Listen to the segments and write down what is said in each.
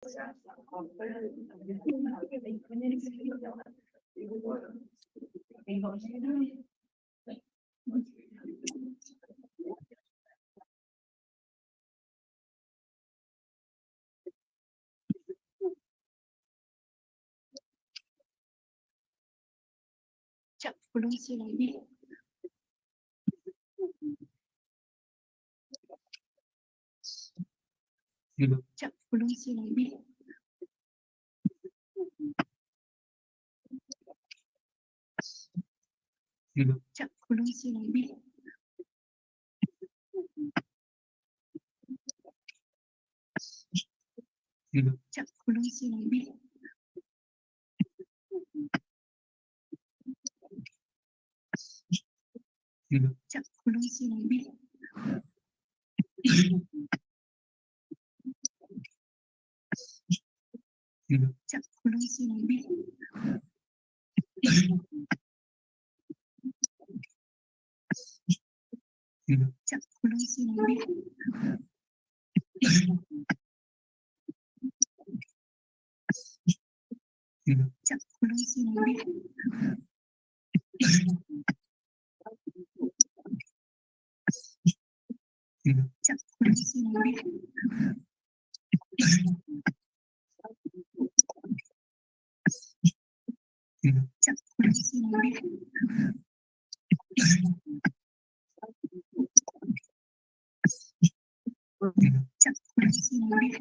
chậm belum sih lagi. Chậm belum sih lagi. Chậm belum sih lagi. Chậm belum sih lagi. Chậm belum sih lagi. Chậm belum sih lagi. Chậm belum sih lagi. Chậm belum sih lagi. Chậm belum sih lagi. Chậm belum sih lagi. Chậm belum sih lagi. Chậm belum sih lagi. Chậm belum sih lagi.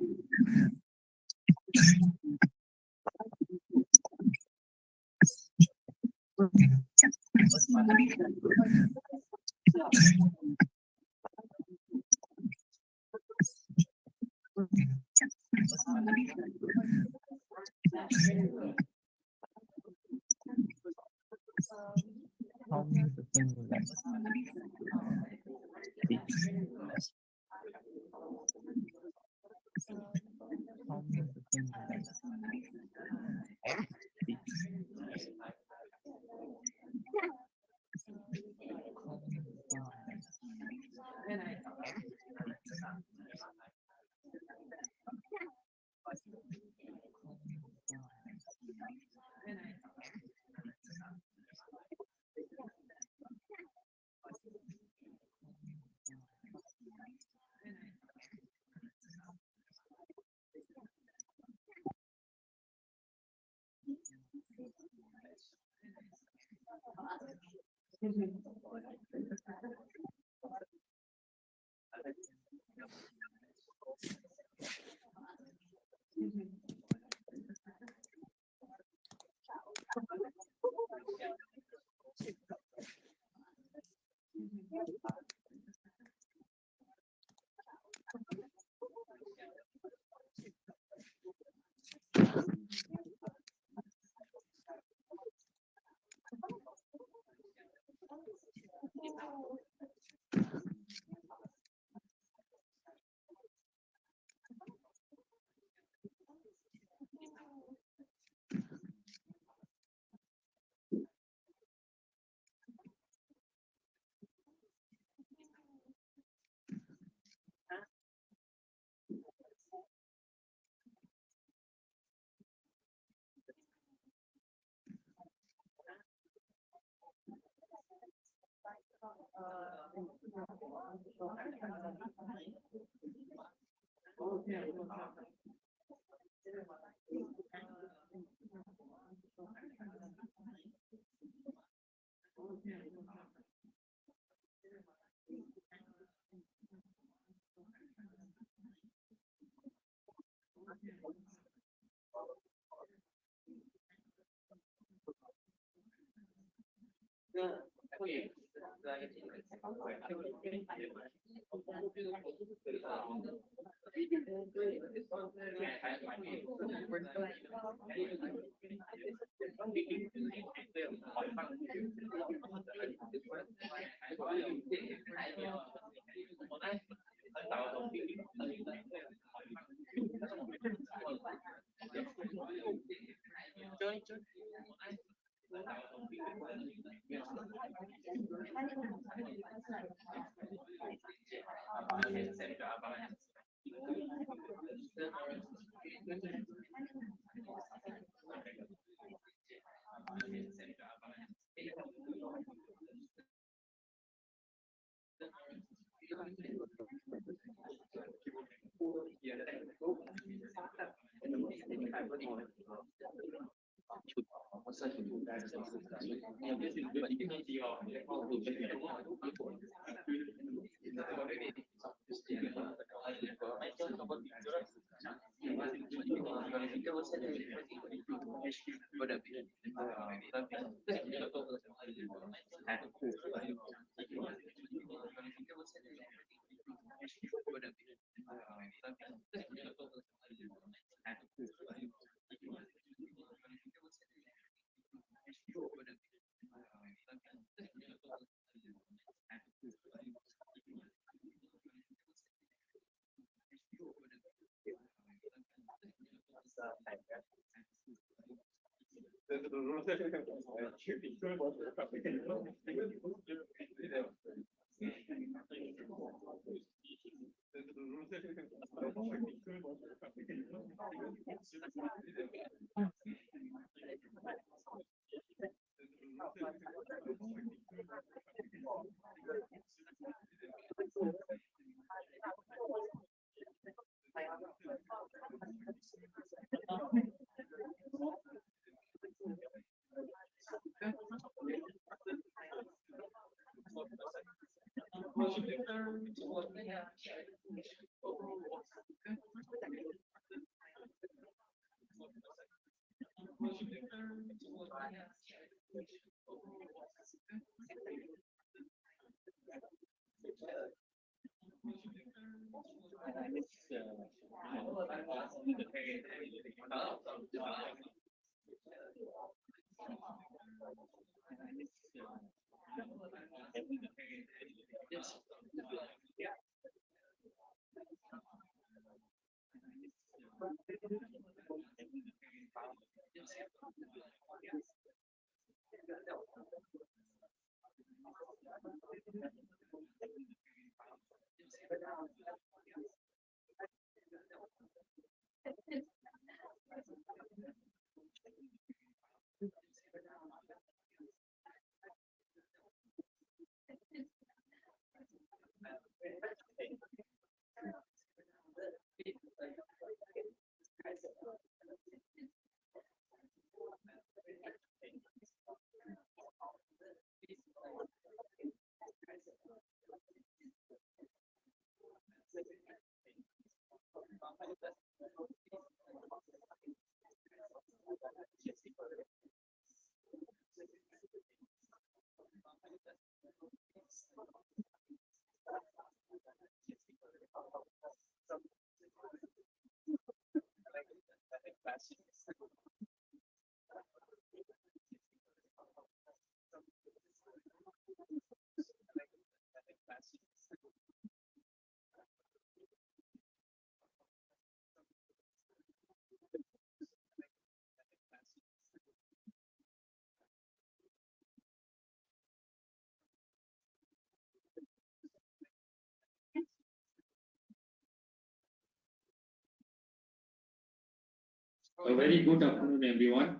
A very good afternoon, everyone.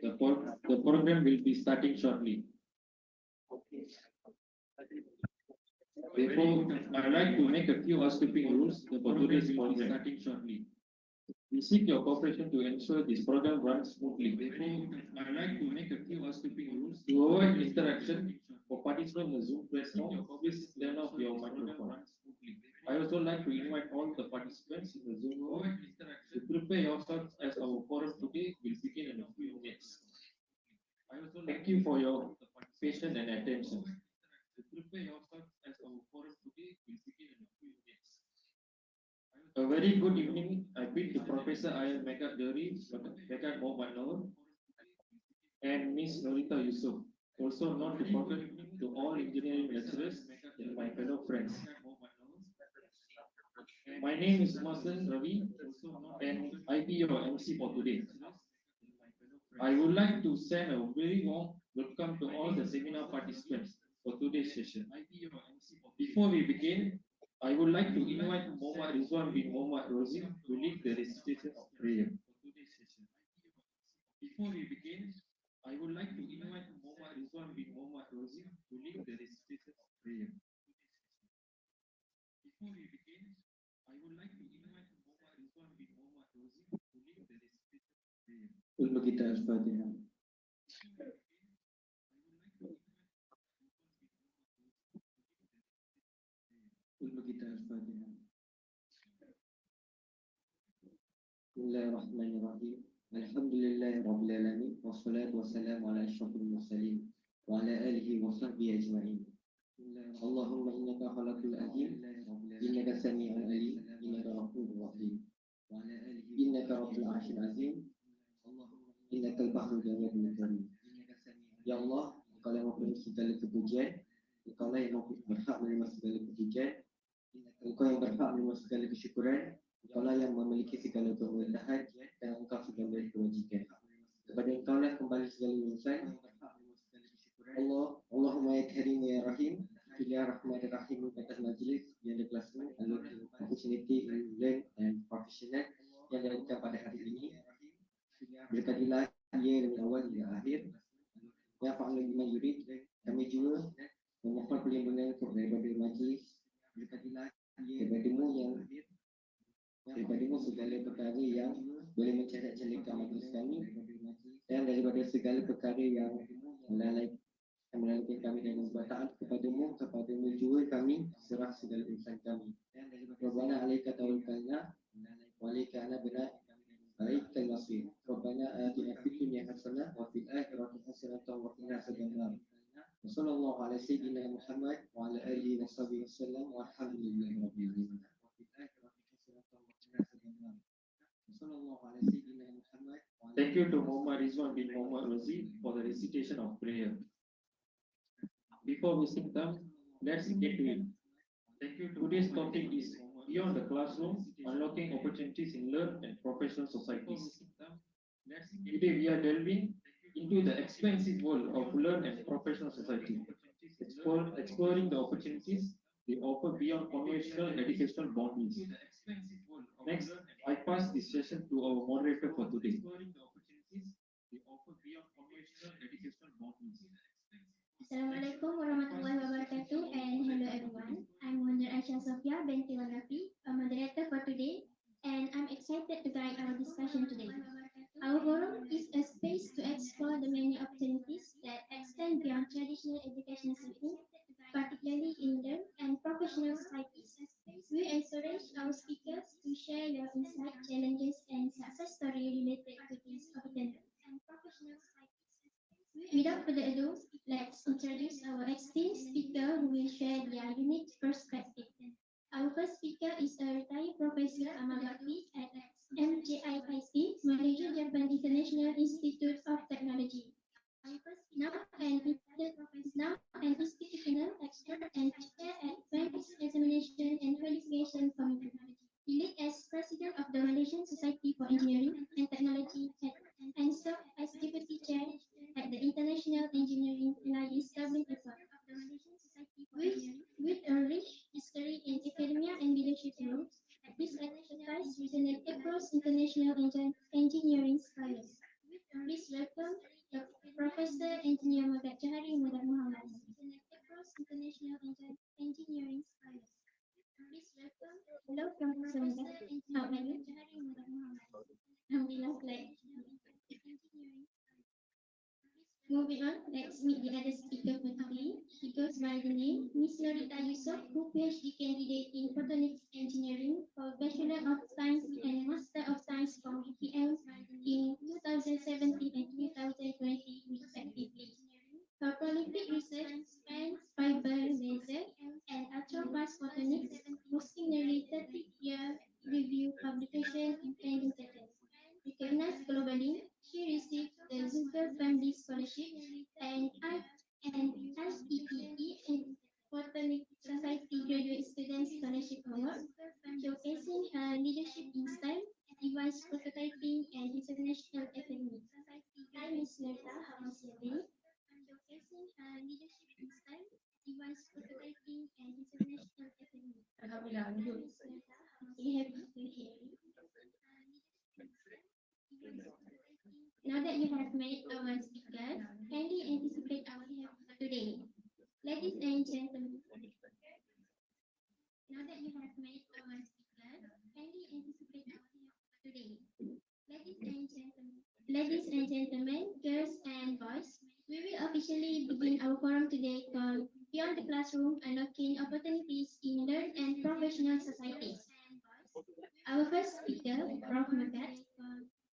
The program will be starting shortly. Therefore, I'd like to make a few housekeeping rules for today's program. Starting shortly. We seek your cooperation to ensure this program runs smoothly. Therefore, I'd like to make a few housekeeping rules to avoid interaction for participants in the Zoom platform. Please turn off your microphone. I also like to invite all the participants in the Zoom room to prepare yourselves as our forum today will begin in a few minutes. I also thank you for your patience and attention. To prepare yourselves as our forum today will begin in a few minutes. A very good evening. I bid to Professor Ayal Megat Deri, Megat Mohammad Noor, and Miss Norita Yusuf. Also not to forget to all engineering lecturers and my fellow friends. My name is Masan Ravi, and I be your MC for today. I would like to send a very warm welcome to all the seminar participants for today's session. Before we begin, I would like to invite Muhammad Rizwan bin Muhammad Rozi to lead the recitation of prayer. Before we begin, I would like to invite Muhammad Rizwan bin Muhammad Rozi to lead the recitation of prayer. Before we begin, I would like to invite Muhammad Rizwan bin Muhammad Rozi to lead the recitation of prayer. Al-Baqita Al-Fatiha. Al-Baqita Al-Fatiha. Bismillahirrahmanirrahim. Alhamdulillahirabbil alamin wassalatu wassalamu ala asyrafil mursalin wa ala alihi wa sahbihi ajma'in. Allahumma innaka khalaqul azim innaka sami'un alim innaka ghafurur rahim wa ala alihi innaka rabbul arsyil azim innakal bahrul jawadul karim. Ya Allah, Engkau yang mempunyai segala kepujian, Engkau yang berhak menerima segala kepujian, Engkau yang berhak menerima segala kesyukuran, Engkau yang memiliki segala kemuliaan dan Engkau segala kewajiban. Kepada Engkau lah kembali segala urusan. Allahumma ya Karim ya Rahim, pilih rahmat-rahim atas majlis yang berkelasmu, opportunity in learn and professional yang dilakukan pada hari ini. Berkatilah ia dari awal hingga akhir. Ya Fa'ala bima yurid, kami juga memohon perlindungan daripada majlis. Berkatilah daripadamu yang daripadamu segala perkara yang boleh mencacat-celakan majlis kami dan daripada segala perkara yang melalaikan kami dan membuat taat kepadamu juga kami serah segala urusan kami. Rabbana alaika tawakkalna wa alaika anabna alaika al-masir. Rabbana atina fid dunya hasanah wa fil akhirati hasanah wa qina adzabannar. Wassallallahu ala sayyidina Muhammad wa ala alihi wa sahbihi wasallam walhamdulillahi rabbil alamin. Thank you to Muhammad Rizwan bin Muhammad Razi for the recitation of prayer. Before we sit down, let's get to it. Thank you. Today's topic is Beyond the Classroom, Unlocking Opportunities in Learn and Professional Societies. Today we are delving into the expansive world of Learn and Professional Society, exploring the opportunities they offer beyond conventional educational boundaries. Next, I pass this session to our moderator for today. Assalamualaikum warahmatullahi wabarakatuh and hello everyone. I'm Wonder Aisha Sofia binti Wanafi, a moderator for today, and I'm excited to guide our discussion today. Our forum is a space to explore the many opportunities that extend beyond traditional education settings, particularly in learn and professional societies. We encourage our speakers to share your insights, challenges, and success stories related to these opportunities. Without further ado, let's introduce our esteemed speaker who will share their unique perspective. Our first speaker is a retired professor Amagati at MJIIC, Malaysia Japan International Institute of Technology. Now an institutional expert and chair at Banks Examination and Qualification Committee. He lead as president of the Malaysian Society for Engineering and Technology and served as deputy chair at the International Engineering Alliance Dublin Airport. With a rich history in academia and leadership roles, his expertise resonates across international engineering scholars. Please welcome Professor Engineer Megat Johari Muhammad Muhammad. Hello, Professor Megat. How are you? Alhamdulillah, glad. Moving on, let's meet the other speaker for today. She goes by the name Miss Norita Yusof, who PhD candidate in Photonics Engineering for Bachelor of Science and Master of Science from UPM in 2017 and 2020 respectively. Her prolific research spans fiber laser and ultra-fast photonics, hosting nearly 30 peer-reviewed publications in 10 journals. Recognized globally, she received the Zucker Family Scholarship and SEPE and Photonic Society Graduate Student Scholarship Award, showcasing her leadership in STEM, device prototyping, and international academy. Hi, Ms. Nerta, how is your day? Showcasing her leadership in STEM, device prototyping, and international academy. Alhamdulillah, I'm good. You happy to hear you? Now that you have met our speakers, kindly anticipate our hearing today. Ladies and gentlemen, now that you have met our speakers, kindly anticipate our hearing today. Ladies and gentlemen, Ladies and gentlemen, girls and boys, we will officially begin our forum today called Beyond the Classroom, Unlocking Opportunities in Learn and Professional Societies. Our first speaker, Prof. Megat.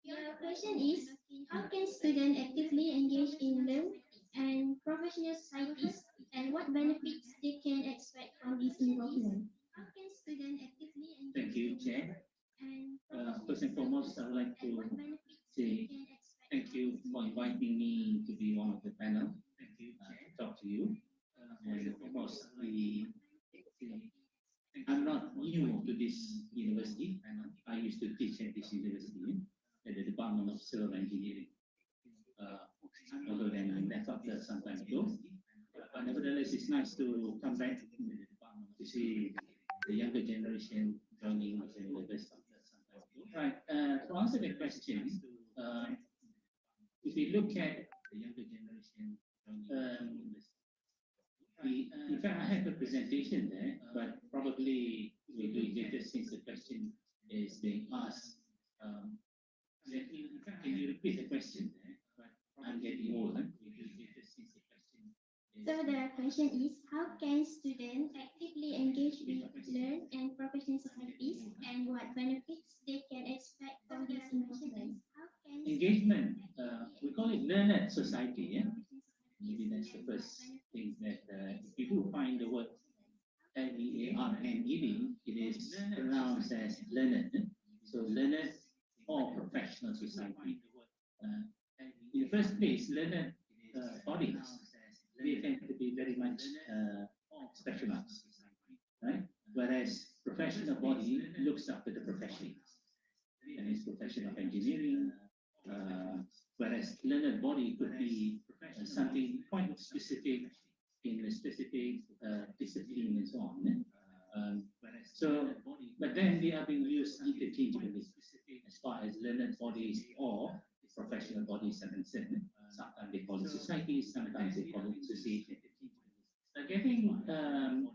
Your question is, how can students actively engage in learn and professional societies, and what benefits they can expect from this involvement? How can students actively engage? Thank you, Chair. First and foremost, I would like to say thank you for inviting me to be one of the panel. Thank you, to talk to you. And of course, I'm not new to this university. I used to teach at this university at the Department of Civil Engineering. Although then I left after some time ago. But nevertheless, it's nice to come back to see the younger generation joining the university. Right. To answer the question, if we look at the younger generation, in fact, I have a presentation there, but probably we'll do it later since the question is being asked. Can you repeat the question? I'm getting old. So the question is, how can students actively engage with learn and professional societies, and what benefits they can expect from these initiatives? How can Engagement, we call it learned society. Yeah? Maybe that's the first thing that if you do find the word LEARNED, it is pronounced as learned. So learned or professional society. In the first place, learned bodies, they tend to be very much specialized, right? Whereas professional body looks after the profession, and it's profession of engineering. Whereas learned body could be something quite specific in a specific discipline and so on. But then they are being used interchangeably as far as learned bodies or professional bodies are concerned. Sometimes they call it societies, sometimes they call it association. Getting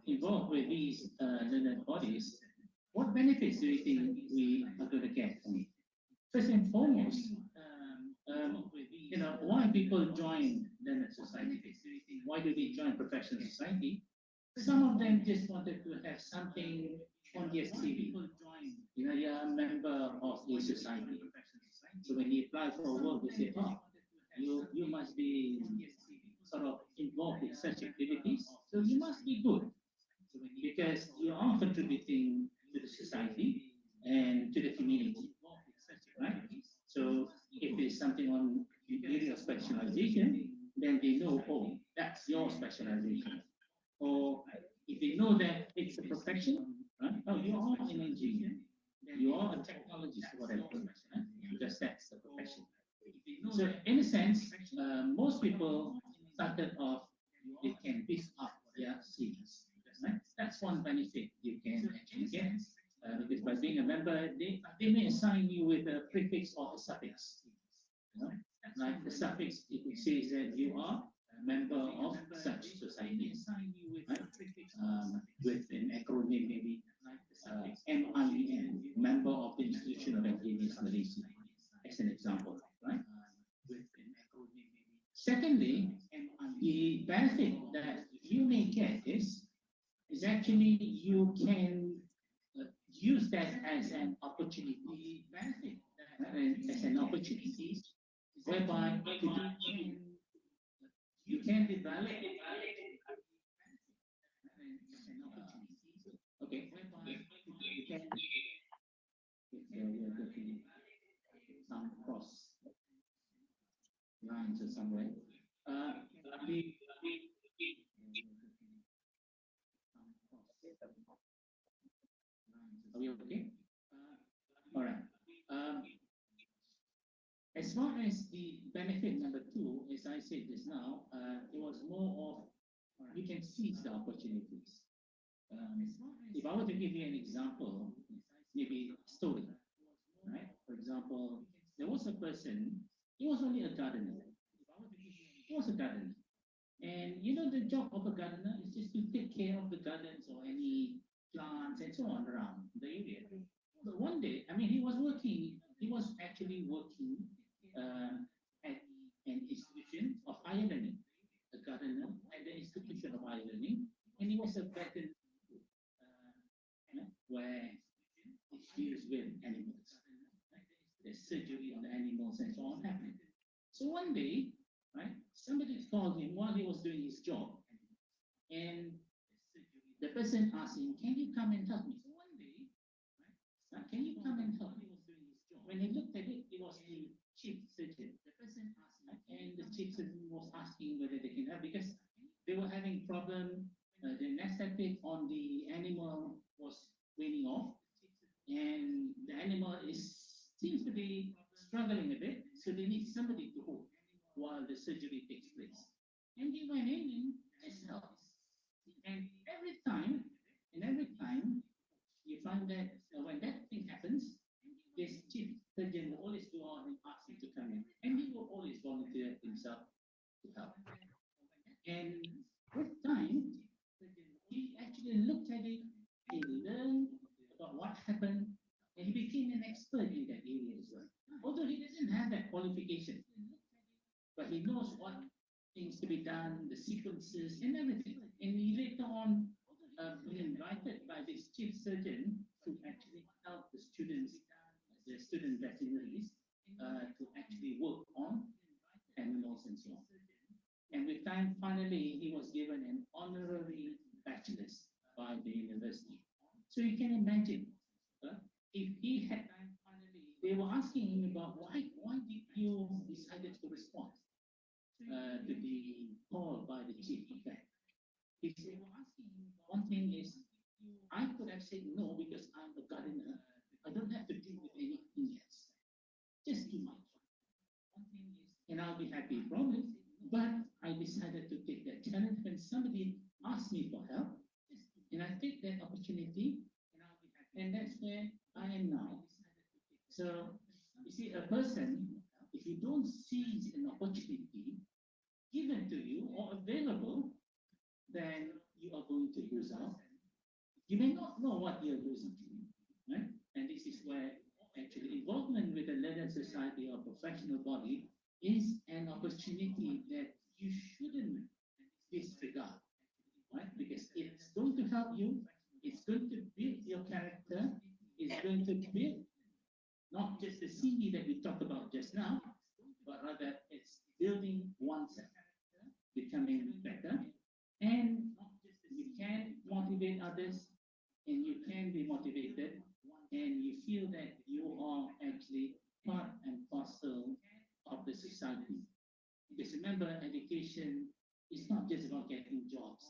involved with these learned bodies, what benefits do you think we are going to get from it? First and foremost, why people join learned society? Why do they join professional society? Some of them just wanted to have something on their CV. You're a member of a society. So when you apply for work, they say, oh, you must be sort of involved in such activities. So you must be good because you are contributing to the society and to the community, right? So if it's something on area of specialization, then they know, oh, that's your specialization. Or if they know that it's a profession, right? Oh, you are an engineer, you are a technologist, whatever, right? Because that's the profession. So in a sense, most people started off, they can beef up their CVs. Right? That's one benefit you can actually get. Because by being a member, they may assign you with a prefix or a suffix. You know? Like the suffix, it says that you are a member of such society. Right? With an acronym maybe MIEN, Member of the Institution of Engineers Malaysia, as an example. Right? Secondly, the benefit that you may get is actually you can use that as an opportunity, as an opportunity, whereby you can develop okay, you can some cross lines or somewhere. Are we okay? All right. As far as the benefit number two, as I said just now, it was more of you can seize the opportunities. If I were to give you an example, maybe story, right? For example, there was a person, he was only a gardener. He was a gardener. And you know the job of a gardener is just to take care of the gardens or any plants and so on around the area. So one day, I mean, he was actually working at an institution of higher learning, a gardener at the institution of higher learning, and he was a veteran where it deals with animals, the surgery on the animals and so on happening. So one day, right, somebody called him while he was doing his job, and the person asked him, "Can you come and help me?" So one day, right, can you come and help me? When he looked at it, it was the chief surgeon. The person asked him, and the chief surgeon was asking whether they can help because they were having problem. The anesthetic on the animal was waning off, and the animal seems to be struggling a bit, so they need somebody to hold while the surgery takes place. And he went in and has help. And every time, you find that when that thing happens, this chief surgeon will always go out and ask him to come in, and he will always volunteer himself to help. And with time, he actually looked at it, he learned about what happened, and he became an expert in that area as well. Although he doesn't have that qualification, but he knows what things to be done, the sequences, and everything. And he later on been invited by this chief surgeon to actually help the students, the student veterinaries, to actually work on animals and so on. And with time, finally, he was given an honorary bachelor's by the university. So you can imagine, if he had time, finally, they were asking him about why did you decided to respond to the call by the chief effect. If they were asking him, one thing is, I could have said no because I'm a gardener. I don't have to deal with anything else. Just do my job. And I'll be happy from it. But I decided to take that challenge when somebody asked me for help. And I take that opportunity. And that's where I am now. So, you see, a person, if you don't seize an opportunity given to you or available, then you are going to lose out. You may not know what you're losing, right? And this is where actually involvement with the learned society or professional body is an opportunity that you shouldn't disregard, right? Because it's going to help you, it's going to build your character, it's going to build not just the CV that we talked about just now, but rather it's building oneself, becoming better, and you can motivate others, and you can be motivated, and you feel that you are actually part and parcel of the society. Because remember, education is not just about getting jobs.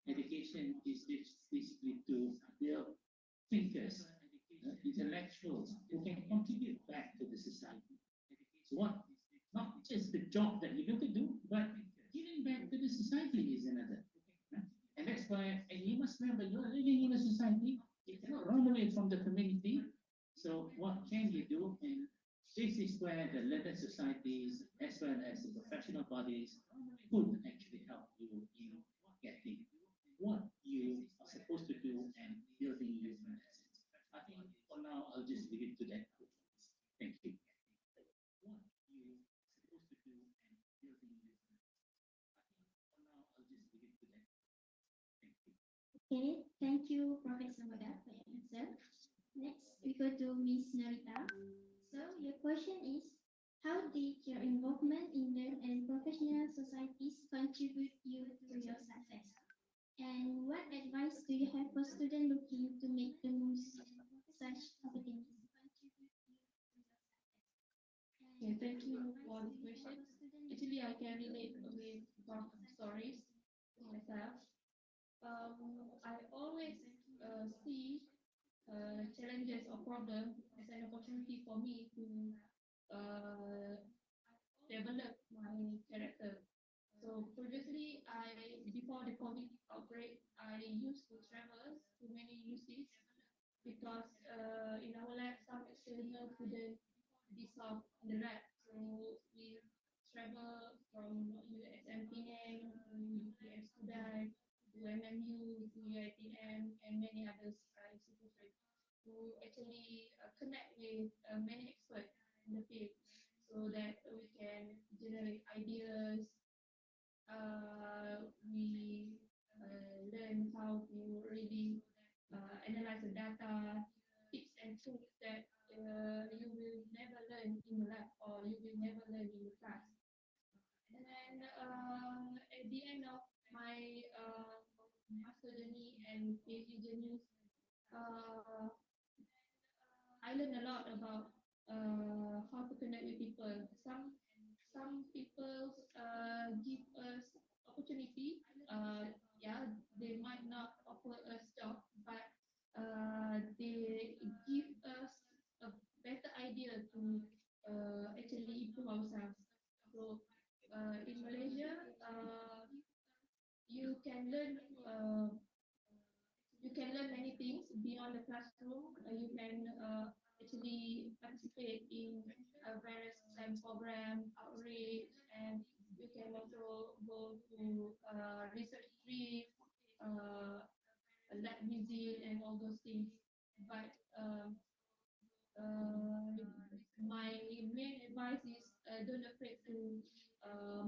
Education is basically to build thinkers, intellectuals who can contribute back to the society. So what? Not just the job that you're going to do, but giving back to the society is another. And that's why, and you must remember, you're living in a society, you cannot run away from the community. So what can you do? And this is where the learned societies, as well as the professional bodies, could actually help you in getting what you are supposed to do and building your assets. I think for now, I'll just leave it to that. Thank you. What you are supposed to do and building your assets. I think for now, I'll just leave it to that. Thank you. Okay, thank you, Professor Moda, for your answer. Next, we go to Miss Narita. So your question is, how did your involvement in learned and professional societies contribute you to your success? And what advice do you have for students looking to make the most of such opportunities? Okay, thank you for the question. Actually, I can relate with some stories myself. I always see challenges or problems as an opportunity for me to develop my character. So previously, before the COVID outbreak, I used to travel to many UCs because in our lab, some external couldn't be solved in the lab. So we travel from USM Penang to UPM Sudai to MMU to UITM and many others institutions to actually connect with many experts in the field. So so that we can generate ideas. We learn how to really analyze the data, tips and tools that you will never learn in the lab or you will never learn in the class. And then at the end of my master journey and PhD journey, uh, I learned a lot about how to connect with people. Some people give us opportunity. Yeah, they might not offer us job, but they give us a better idea to actually improve ourselves. So in Malaysia, you can learn uh, you can learn many things beyond the classroom. You can actually participate in various program, outreach, and you can also go to research trip, lab visit, and all those things. But my main advice is don't afraid to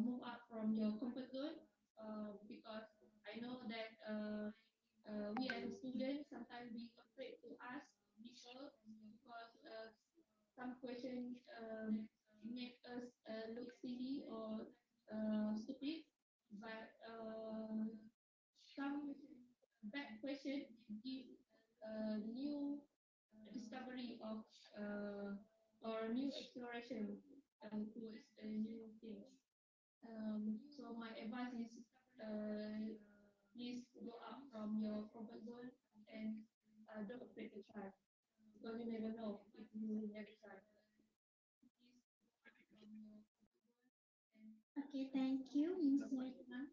move up from your comfort zone because I know that we as a student sometimes we afraid to ask people because some questions make us look silly or stupid, but some bad question give new discovery of or new exploration towards new things. So my advice is please go up from your comfort zone and don't afraid to try because you never know if you never try. Okay, thank you, Ms. Marina.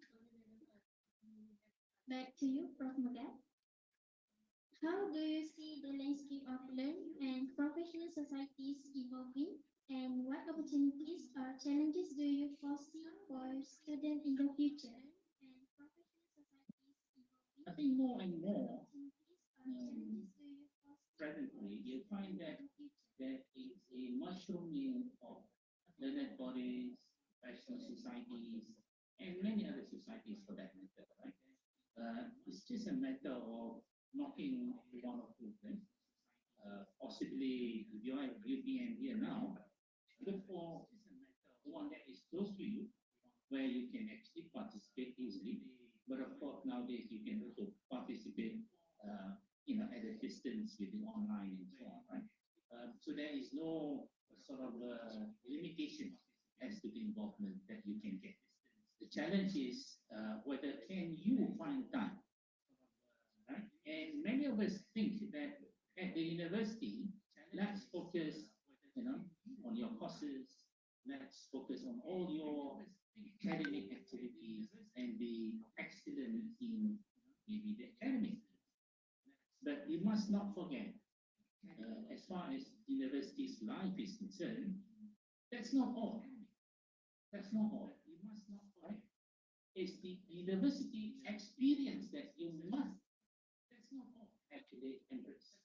Back to you, Prof. Mugat. How do you see the landscape of learning and professional societies evolving? And what opportunities or challenges do you foresee for students in the future? I think more and more presently you find that there is a mushrooming of learned bodies, professional societies, and many other societies for that matter, right? It's just a matter of knocking one or two things. Possibly, if you are UPM here now, look for one that is close to you, where you can actually participate easily. But of course, nowadays you can also participate, at a distance with the online and so on, right? So there is no sort of limitation as to the involvement that you can get. The challenge is whether can you find time, right? And many of us think that at the university, let's focus, on your courses, let's focus on all your academic activities and be excellent in maybe the academic. But you must not forget, as far as university's life is concerned, that's not all. That's not all. You must not forget. It's the university experience that you must, that's not all, actually embrace.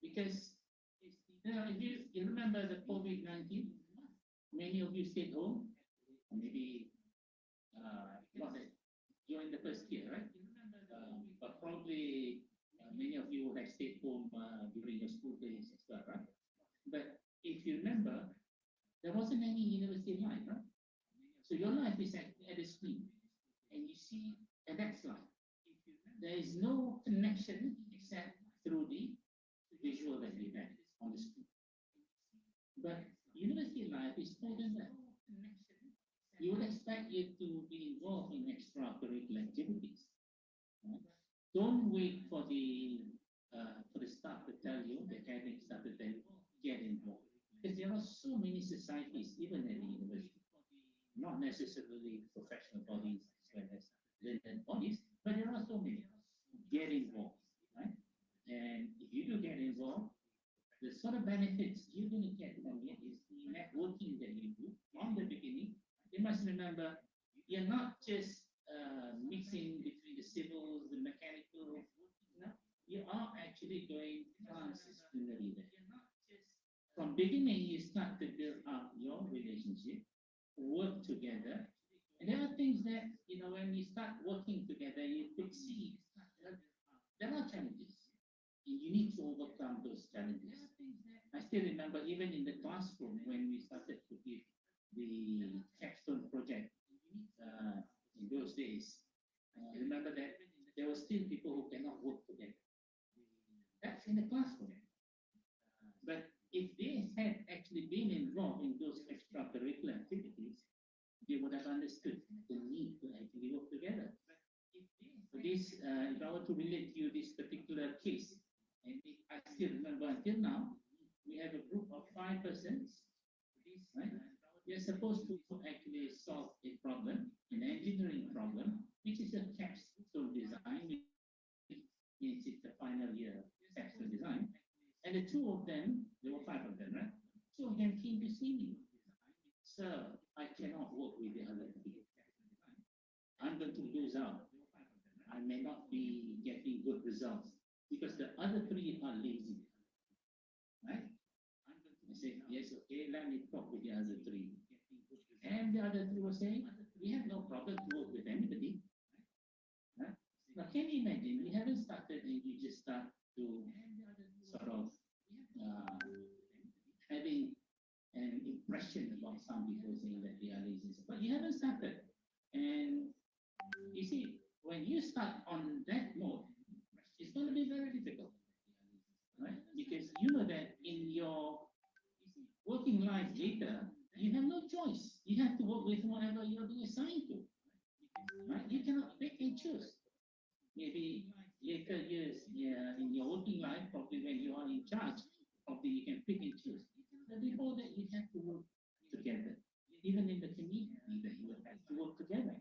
Because, if you remember the COVID-19, many of you stayed home, maybe not that during the first year, right? But probably many of you would have stayed home during your school days as well, right? But if you remember, there wasn't any university life, right? So your life is at the screen, and you see, and that's life. There is no connection except through the visual that we have on the screen. But university life is more than that. You would expect you to be involved in extracurricular activities. Right? Don't wait for the staff to tell you, the academic staff to tell you, get involved. Because there are so many societies, even at the university, not necessarily professional bodies as well as learned bodies, but there are so many. Get involved, right? And if you do get involved, the sort of benefits you're going to get from it is the networking that you do from the beginning. You must remember, you're not just mixing between the civils, the mechanical. No, you are actually going transdisciplinary there. From beginning, you start to build up your relationship, work together. And there are things that, when you start working together, you could see there are challenges. You need to overcome those challenges. I still remember even in the classroom when we started to give the capstone project in those days. Remember that there were still people who cannot work together. That's in the classroom. But if they had actually been involved in those extracurricular activities, they would have understood the need to actually work together. So this, if I were to relate to you this particular case, and I still remember until now, we have a group of 5 persons, right? We are supposed to actually solve a problem, an engineering problem, which is a capstone design, which means it's the final year capstone design. And the 2 of them, there were 5 of them, right? 2 of them came to see me. Sir, I cannot work with the other 3. I'm going to lose out. I may not be getting good results because the other 3 are lazy, right? I said, yes, okay, let me talk with the other 3. And the other 3 were saying, we have no problem to work with anybody. Right? Now, can you imagine, we haven't started and you just start to sort of having an impression about some people saying that they are lazy. But you haven't started. And you see, when you start on that mode, it's going to be very difficult, right? Because you know that in your working life later, you have no choice. You have to work with whatever you're being assigned to, right? You cannot pick and choose. Maybe later years, yeah, in your working life, probably when you are in charge, probably you can pick and choose. But before that, you have to work together. Even in the community, that you have to work together.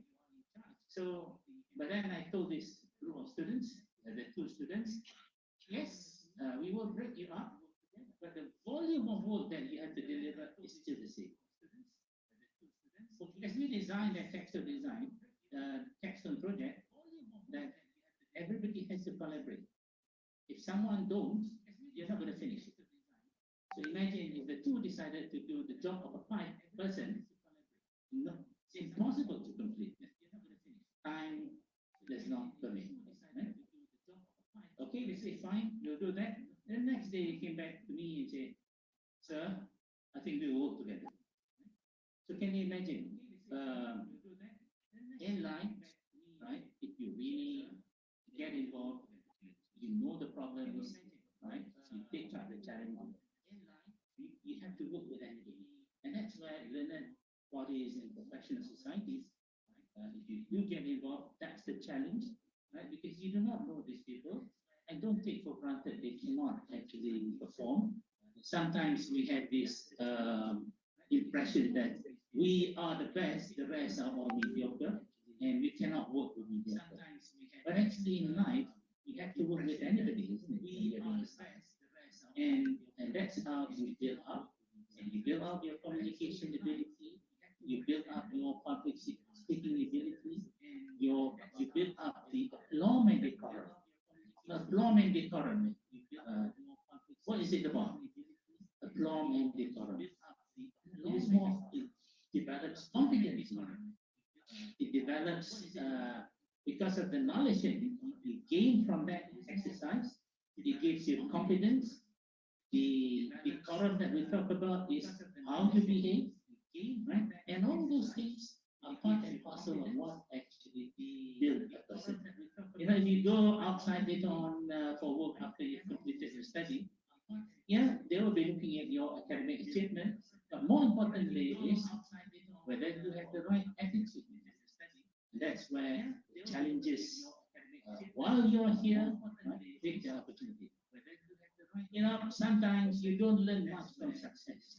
So, but then I told this group of students, the 2 students, yes, we will break you up, but the volume of work that you have to deliver is still the same. So as we designed that capstone project, that everybody has to collaborate. If someone don't, you're not going to finish it. So imagine if the 2 decided to do the job of a 5 person, no, it's impossible to complete it. Time does not permit. Right? Okay, they say fine, you'll do that. Then the next day he came back to me and said, sir, I think we will work together. So can you imagine, in life, right, if you really get involved, you know the problems, right, you take up the challenge, you have to work with anybody. And that's where learned bodies and professional societies, if you do get involved, that's the challenge, right? Because you do not know these people and don't take for granted they cannot actually perform. Sometimes we have this impression that we are the best, the rest are all mediocre, and we cannot work with mediocre. But actually in life, you have to work with anybody, isn't it? And that's how you build up. And you build up your communication ability, you build up your public speaking ability, you build up the aplomb and decorum. Aplomb and decorum. What is it about? Aplomb and decorum. It is more, it develops confidence. It develops, because of the knowledge that you gain from that exercise, it gives you confidence. The decorum that we talk about is how to behave, right? And all those things are part and parcel of what actually build a person. If you go outside later on for work after you've completed your study, yeah, they will be looking at your academic achievement, but more importantly is whether you have the right attitude. That's where challenges, while you're here, right, take the opportunity. Sometimes you don't learn much from success.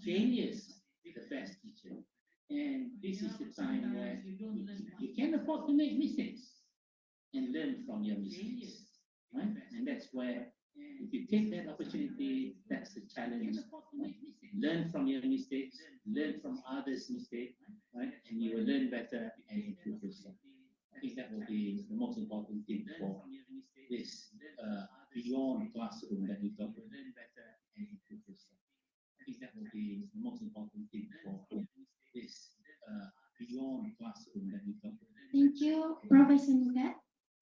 Failures is the best teacher. And this is the time where you can afford to make mistakes and learn from your mistakes. Right? And that's where, if you take that opportunity, that's the challenge. Right? Learn from your mistakes, learn from others' mistakes, right? And you will learn better and improve yourself. I think that will be the most important thing for this beyond classroom that we talk about. Learn better and improve yourself. I think that will would be the most important thing for this beyond classroom that we talk about. Thank you, Professor Mugat. I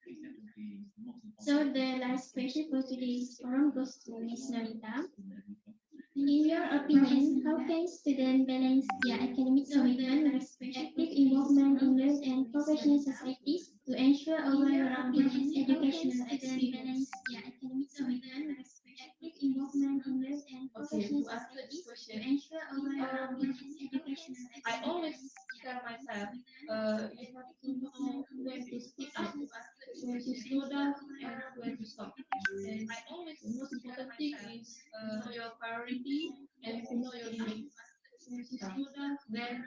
think that would be the most important So the last question for today's forum goes to Ms. Norita. that we talk about. In your opinion, how can students balance their academic commitment with active involvement in youth and professional societies to ensure a well-rounded educational experience? Active involvement in youth and professional to answer this societies to question, ensure a well-rounded educational experience. I always tell myself, you have to know when to speak up, when to slow down, and when to stop. And the most important thing is know your priority and to know your limits. Then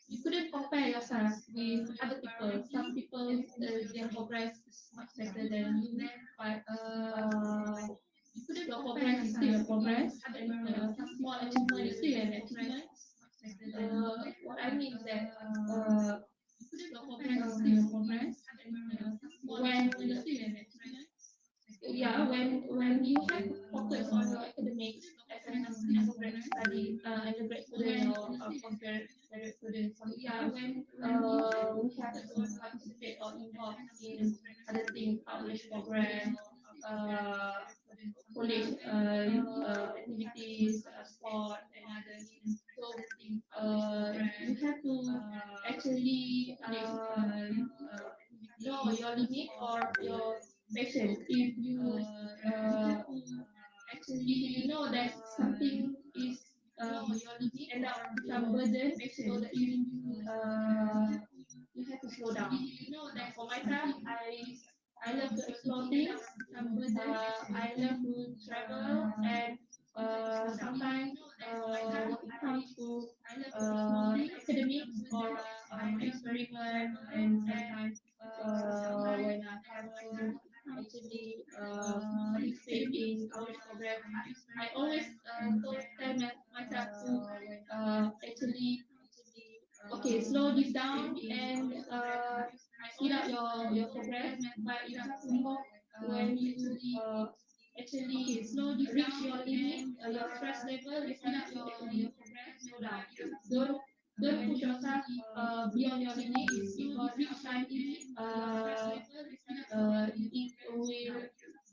you couldn't compare yourself with other people. Some people their progress is much better than you, but your progress is still a progress, and some small achievement is still an achievement. What I mean is that your progress is still a progress, and when you have focus on your academics as an undergraduate study, undergrad student or postgraduate student, when we have to participate or involve in other things, outreach program, college activities, sport and others. So you have to actually know your limit or your passion. If you know that something is end up become burden, so that you have to slow down. For myself, I love to explore things. I love to travel, and sometimes when it comes to academics or experiment, and sometimes when I have to actually participate in outreach program, I always tell myself to actually okay, slow this down and speed up your progress, but you have to know when you actually reach your limit, your stress level, you have to actually slow down. Don't push yourself beyond your limit, because each time it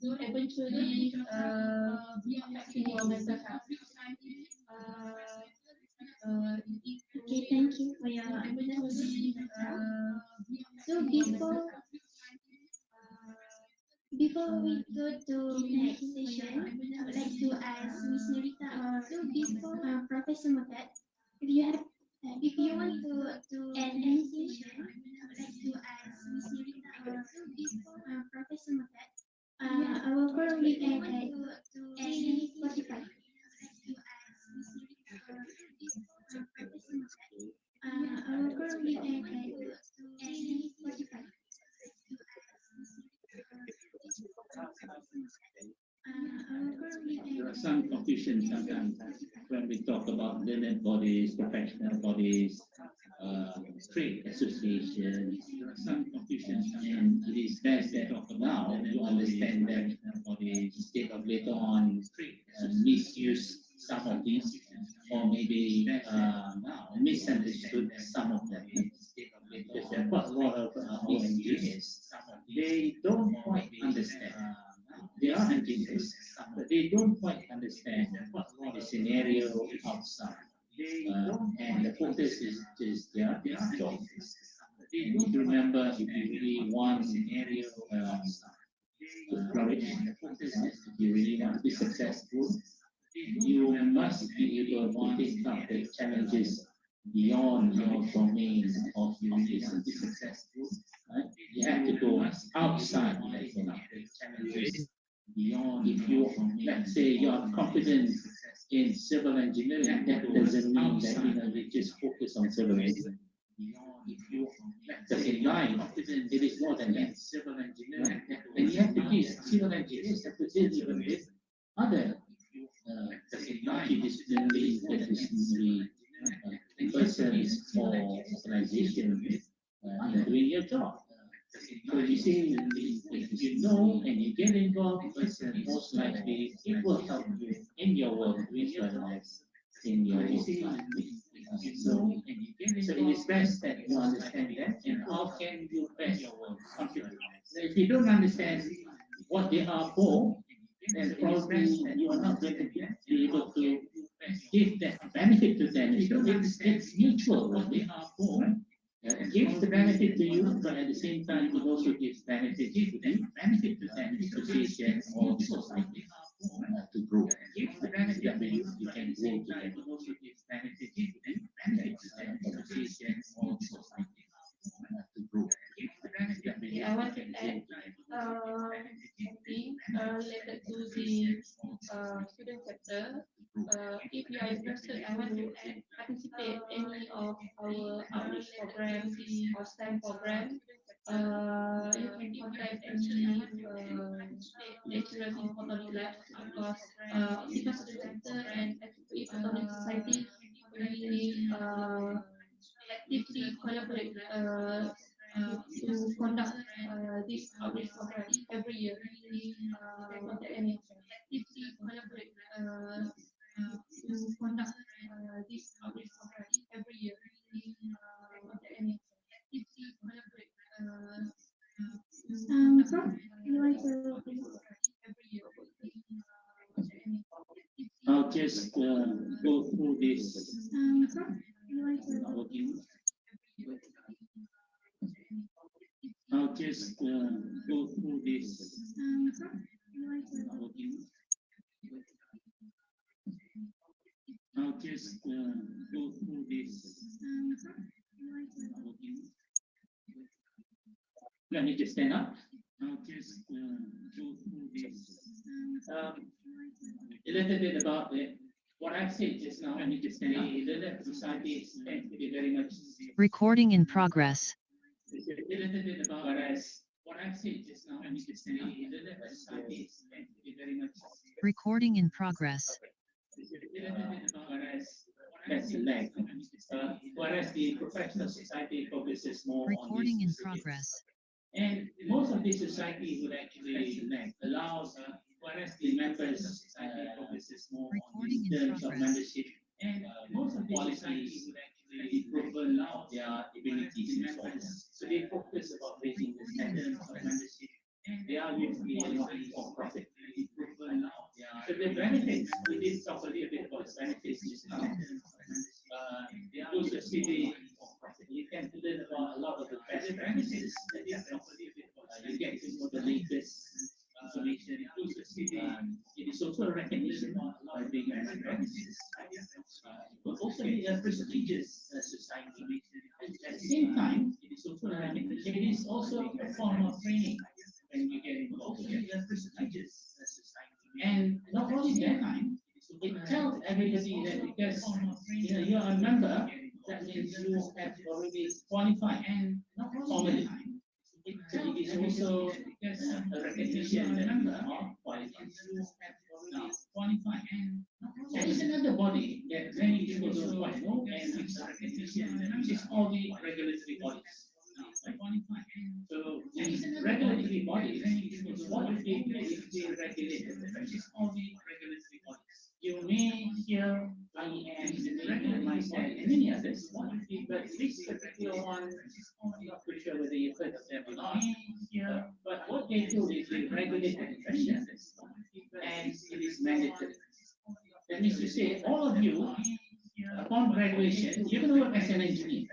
will eventually affecting your mental health. Okay, thank you for your answers. So before we go to next session, I would like to ask Miss Norita or Professor Mugat, if you want to add anything, I would like to ask Miss Norita or Professor Mugat. Our program will end at 3:45. Our program will end at 3:45. There are some confusion sometimes when we talk about learned bodies, professional bodies, trade associations. There are some confusion, and it is best that now you understand that bodies instead of later on misuse some of these, or maybe misunderstood some of them. Because there are quite a lot of ONGs, they don't quite understand. They are engineers, but they don't quite understand the scenario outside. And the focus is just their job. You need to remember, if you really want to flourish, if you really want to be successful, you must be able to take up the challenges beyond your domain of office to be successful. Right? You have to go outside that challenges beyond. If you, let's say, you are confident in civil engineering, that doesn't mean that you just focus on civil engineering. Because in life, it is more than that. Civil engineering, and you have to teach civil engineers have to deal even with other multidisciplinary, persons or organizations doing your job. So you see, if you know and you get involved, it's most likely it will help you in your work as well as in your work life. So it is best that you understand that and how can you best contribute. If you don't understand what they are for, then probably you are not going to be able to give that benefit to them. It's mutual what they are for. It gives the benefit to you, but at the same time, it also gives benefit to them, association or society to grow. It gives the benefit to you, you can grow together. It also gives benefit to them, association or society to grow. Okay, I want to add something related to the student sector. If you are interested, I want to participate any of our outreach program or STEM program. You can contact any lecturers in Photonic Lab because student sector and Photonic Society we actively collaborate to conduct this outreach program every year. And actively collaborate to conduct this outreach program every year. And actively collaborate Prof, you want to every year. I'll just go through this Prof, you want to working. I'll just go through this Prof, you want to working. I'll just go through this Prof, you want to working. Let me just stand up. I'll just go through this. A little bit about what I've said just now. Let me just stand up. The society is very much. Recording in progress. A little bit about what I've said just now. Let me just stand up. The society is very much. Recording in progress. That's the leg. Whereas the professional society focuses more Recording on in these progress. and most of these societies would actually allow, whereas the members focuses more on Recording these in terms of progress. membership, and most of these societies would actually improve their abilities and so on. So they focus about raising the standards of membership. They are usually not for profit. So the benefits, we did talk a little bit about the benefits just now. Those are city, you can learn about a lot of the best practices that you have. You get to know the latest information. It is also a recognition by being a practices. But also a prestigious society. At the same time, it is also a recognition. It is also a form of training when you get involved. It is a prestigious society. And not only that, it tells everybody that because you are a member, that means you have already qualified and not formally. It is also a recognition that you are qualified. There is another body that many people don't quite know, and which is recognition, which is all the regulatory bodies. So these regulatory bodies, what do they do if they regulate? Which is all the regulatory bodies. You may hear IEM, myself, and many others, but this particular one, I'm not pretty sure whether you've heard of them or not. But what they do is they regulate the profession, and it is mandatory. That means to say, all of you, upon graduation, you're going to work as an engineer.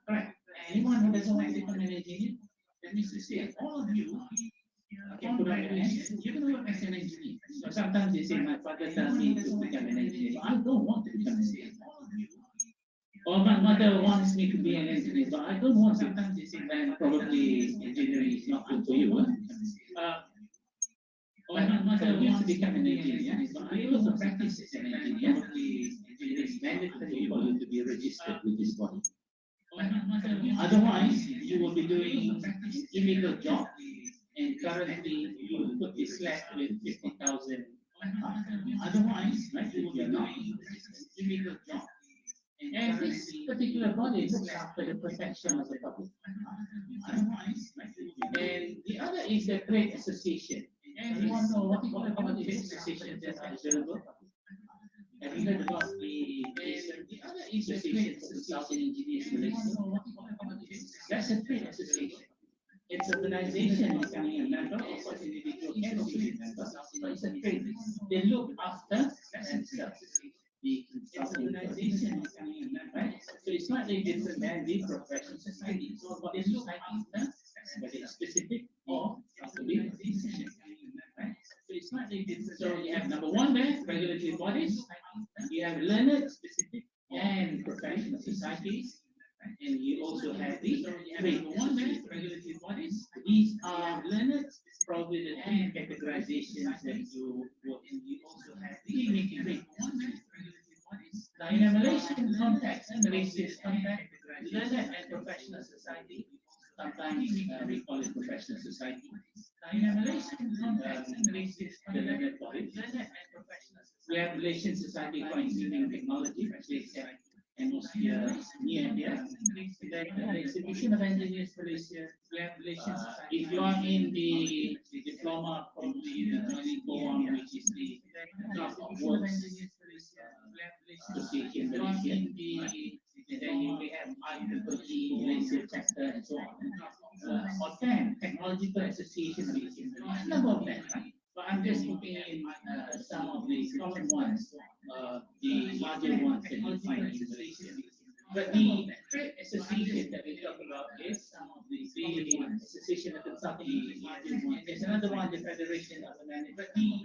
Correct. Anyone who doesn't want to become an engineer, that means to say, all of you, upon graduation, you're going to work as an engineer. So sometimes they say, my father tells me to become an engineer. I don't want to become an engineer. Or my mother wants me to be an engineer, but I don't want to. Sometimes they say, then probably engineering is not good for you. Or my mother wants to become an engineer, but I don't want to practice as an engineer. It is mandatory for you to be registered with this body. Otherwise, you will be doing illegal job, and currently you put this slap with 50,000. Otherwise, right, you will be doing illegal job. And this particular body looks after the protection of the public. Otherwise, right, you will be And the other is the trade association. And you want to know what about the trade associations that are available? Have you heard about the other is the trade association engineers Malaysia? That's a trade association. It's an organization becoming a member of such individual can be members, but it's a trade. They look after themselves. The consulting organization becoming a member, so it's slightly different than the professional society. So what they look after, whether it's specific or organization. So it's slightly different. So you have number one there, regulatory bodies. You have learned, specific, and professional societies. And you also have the trade regulatory bodies. These are learned, probably the three categorizations that you work in. You also have the making trade. Now, in a Malaysian context, learned and professional society, sometimes we call it professional society. Now, in a Malaysian context, the learned bodies, we have Malaysian Society for Engineering and Technology, and near here, the Institution of Engineers Malaysia. If you are in the diploma from the joining program, which is the Job of Works Association Malaysia, and then you may have IEEE Malaysia chapter and so on. Or 10, Technological Association Malaysia, a number of them. But I'm just looking in some of the common ones, the larger ones that you find in Malaysia. But the trade association that we talk about is some of the association of consulting, larger one. There's another one, the Federation of the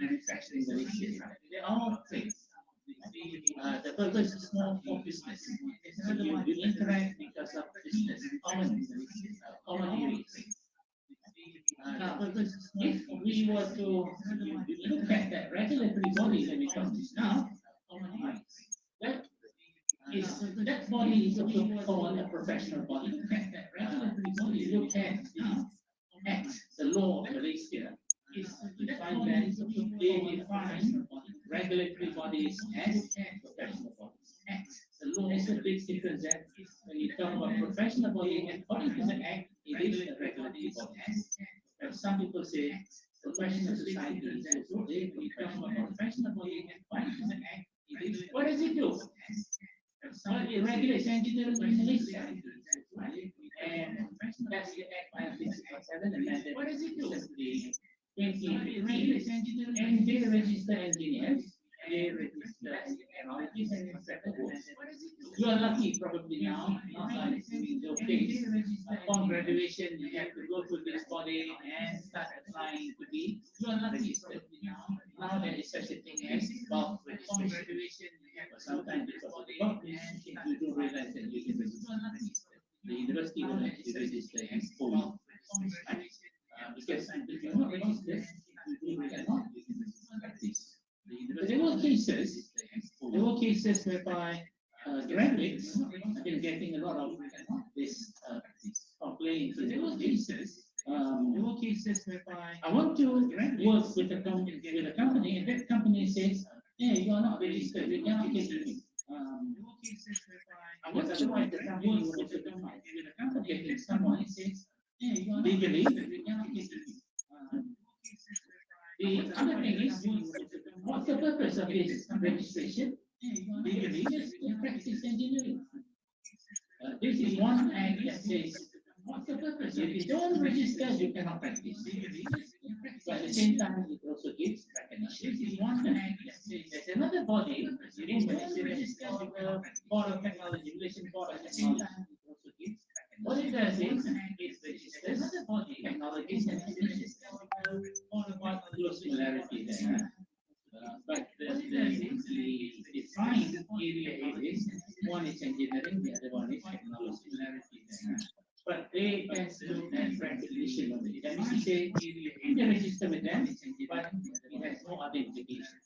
Manufacturing Malaysia. They're all trades. The purpose is more for business. There's another one, you interact because of business, common areas. Now, if we were to look at that regulatory body that we talked about now, that body is also called a professional body. That regulatory body look at the act, the law of Malaysia. Define that they define regulatory bodies as professional bodies. The law is a big difference that when you talk about professional body, according to the act, it is a regulatory body. And some people say professional society is also they talk about professional body, according to the act, it is. What does it do? Well, it regulates engineering in Malaysia. And that's the Act 1967 amended. What does it do? It regulates engineering and they register engineers. They register technologies and inspectors. You are lucky probably now, not like in your case. Upon graduation, you have to go to this body and start applying to be. You are lucky probably now. Now there is such a thing as bulk registration. But sometimes because of the bulk registration, you don't realize that you can register. The university will actually register as full. Because if you're not registered, you cannot practice. There were cases whereby graduates have been getting a lot of this complaints. There were cases whereby I want to work with a company, and that company says, "Hey, you are not registered. We cannot take you." I want to work with a company, getting someone says, "Hey, you are not legally we cannot take you." The other thing is, what's the purpose of this registration? Legally, to practice engineering. This is one act that says, what's the purpose? If you don't register, you cannot practice. But at the same time, it also gives recognition. This is one act that says, there's another body, in Malaysia, called the Board of Technology, Malaysian Board of Technology. What it does is, it registers technologies and close similarity there. But the defined area is one is engineering, the other one is technology similarity there. But they tend to look at recognition of it. That means to say, you can register with them, but it has no other implication.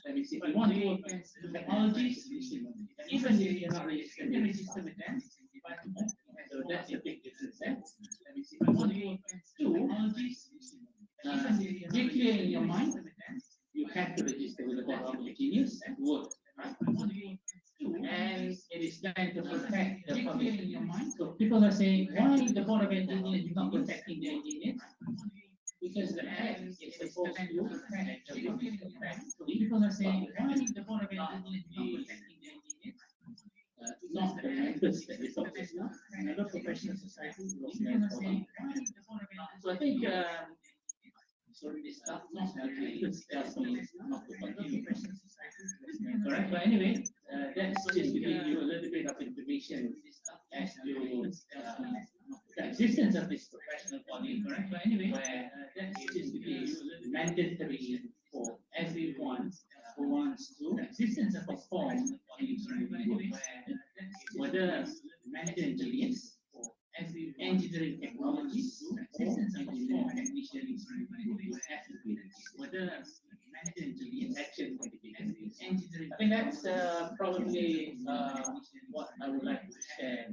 That means if you want to work with technologies, even if you're not registered, you register with them. So that's a big difference there. That means if you want to work with be clear in your mind, you have to register with the Board of Engineers and work. Right? And it is meant to protect the public in your mind. So people are saying, why the Board of Engineers is not protecting the engineers? Because the act is supposed to protect the public. So people are saying, why the Board of Engineers is not protecting the engineers? Not the members that is supposed to. Another professional society will stand for them. So I think, sorry, this stuff, not not to continue. Correct, but anyway, that's just to give you a little bit of information as to the existence of this professional body, correct? But anyway, that's just to give you a little mandatory for everyone who wants to existence of a form, whether engineers, engineering technologies, or technicians, whether action engineering. I think that's probably what I would like to share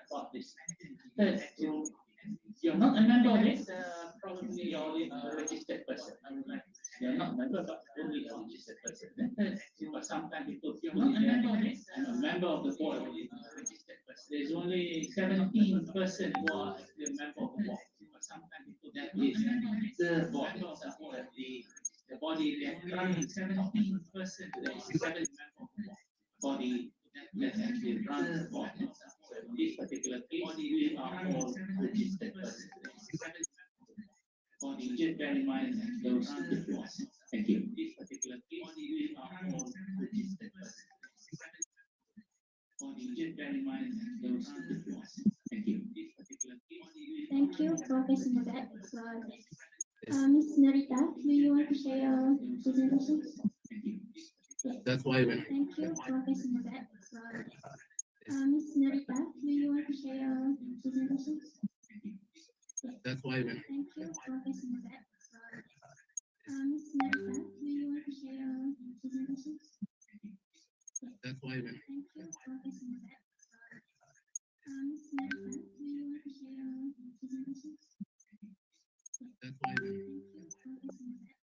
about this. Third, you're not a member of this, probably you're only a registered person. I would like you're not a member, but only a registered person. Third, but sometimes people feel not a member of this, I'm a member of the board. There's only 17 persons who are actually a member of the board. Sometimes people that is the board of the body that runs 17 persons. There is 7 members of the body that actually runs the board. So in this particular case, we are all registered persons. Body, just bear in mind those two. Thank you. In this particular case, we are all registered persons. Just bear in mind those two. Thank you. Thank you, Professor Nabat. Ms. Narita, do you want to share your presentation? That's why when Thank you, Professor Nabat. Ms. Narita, do you want to share your presentation? that's why when Thank you, Professor Nabat. Ms. Narita, do you want to share your presentation? that's why when Thank you, Professor Nabat. Ms. Narita, do you want to share your presentation? that's why when Thank you, Professor Nabat. Ms. Narita, do you want to share your presentation? that's why when Thank you, Professor Nabat.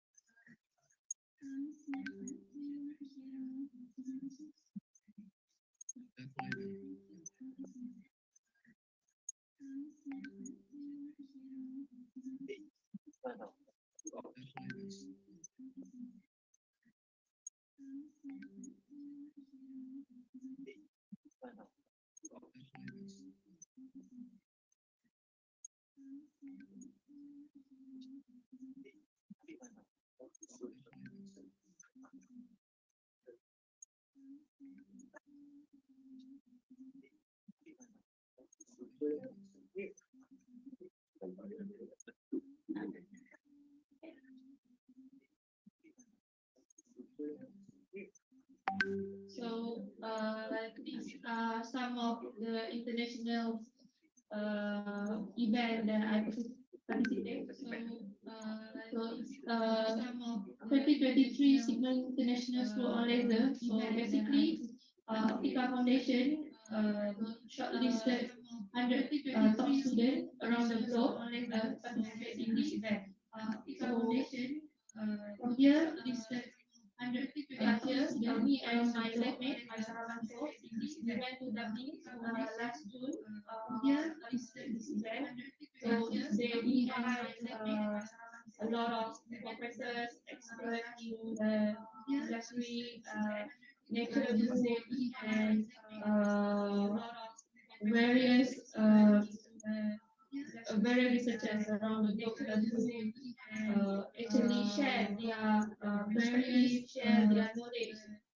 Ms. Narita, do you want to share your presentation? that's why when So these are some of the international event that I participate. So it's 2023 Sigma International School on Laser. So basically, Optica Foundation shortlisted 100 top students around the globe to participate in this event. So here listed 100 here, me and my lab-mate, Aisha Manso, we went to Dublin last June. Here listed this event. So we have a lot of professors, experts in the industry, natural research, and various various researchers around the globe who actually share their knowledge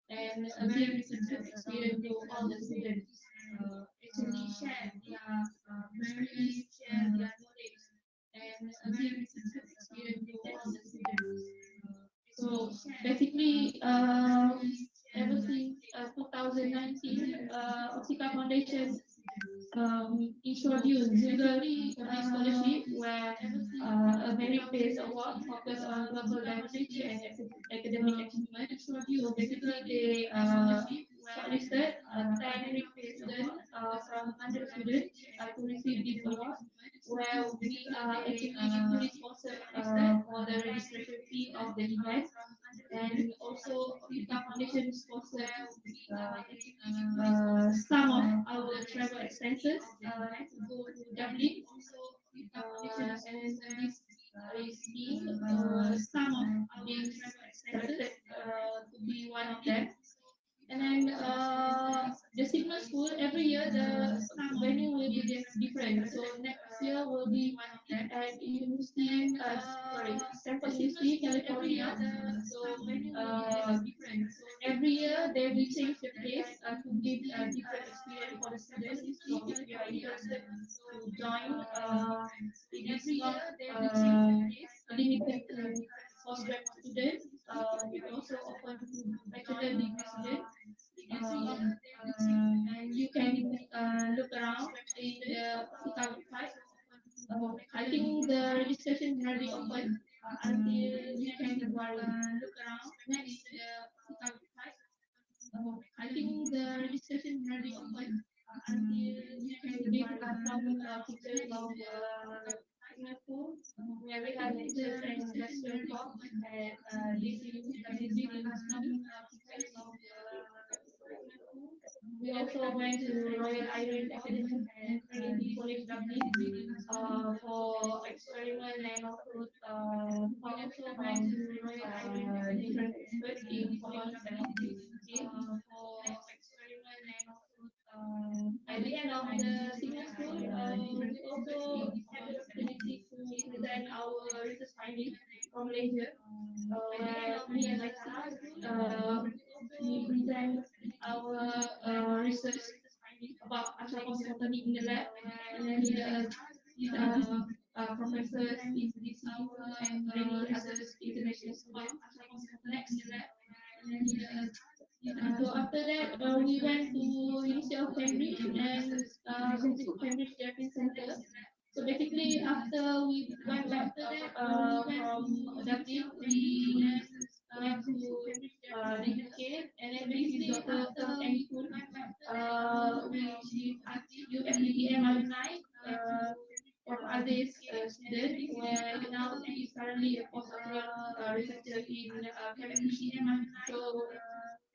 and give experience to all the students. Actually share their knowledge and give experience to all the students. So basically, ever since 2019, Optica Foundation introduced Google Scholarship, where a merit-based award focused on global diversity and academic achievement. So basically, they shortlisted 10 students from 100 students to receive this award, where we are actually fully sponsored for the registration fee of the event. And also, Optica Foundation sponsor also some of our travel expenses to go to Dublin. And this is being some of being selected to be one of them. And then the Sigma School, every year the venue will be different. So next year will be at University, San Francisco, California. So every year they will change the place to give a different experience for the students. So if you are interested to join, it is not limited to postgraduate students. It also open to bachelor degree students. And you can look around in the Pika website. I think the registration is already open until you can look around next Pika website. I think the registration is already open until you can give some pictures of Singapore, where we have lectures and lecture talk at this university. Pictures of we also went to Royal Ireland Academy and Trinity College Dublin for experiment and also went to Royal Ireland different experts in photonics and optics for experiment and also at the end of the senior school, we also have the opportunity to present our research findings from Malaysia. Where me and my class, we present our research about ultrasonic photonic in the lab, and then professors in this and many others international students next in the lab. So after that, we went to University of Cambridge and visit Cambridge Therapy Center. So basically, after we went back from Dublin, we went to the UK, and then basically Dr. Tom Engkun, which UFDTM alumni from other students, where now he is currently a postdoctoral researcher in Cambridge. So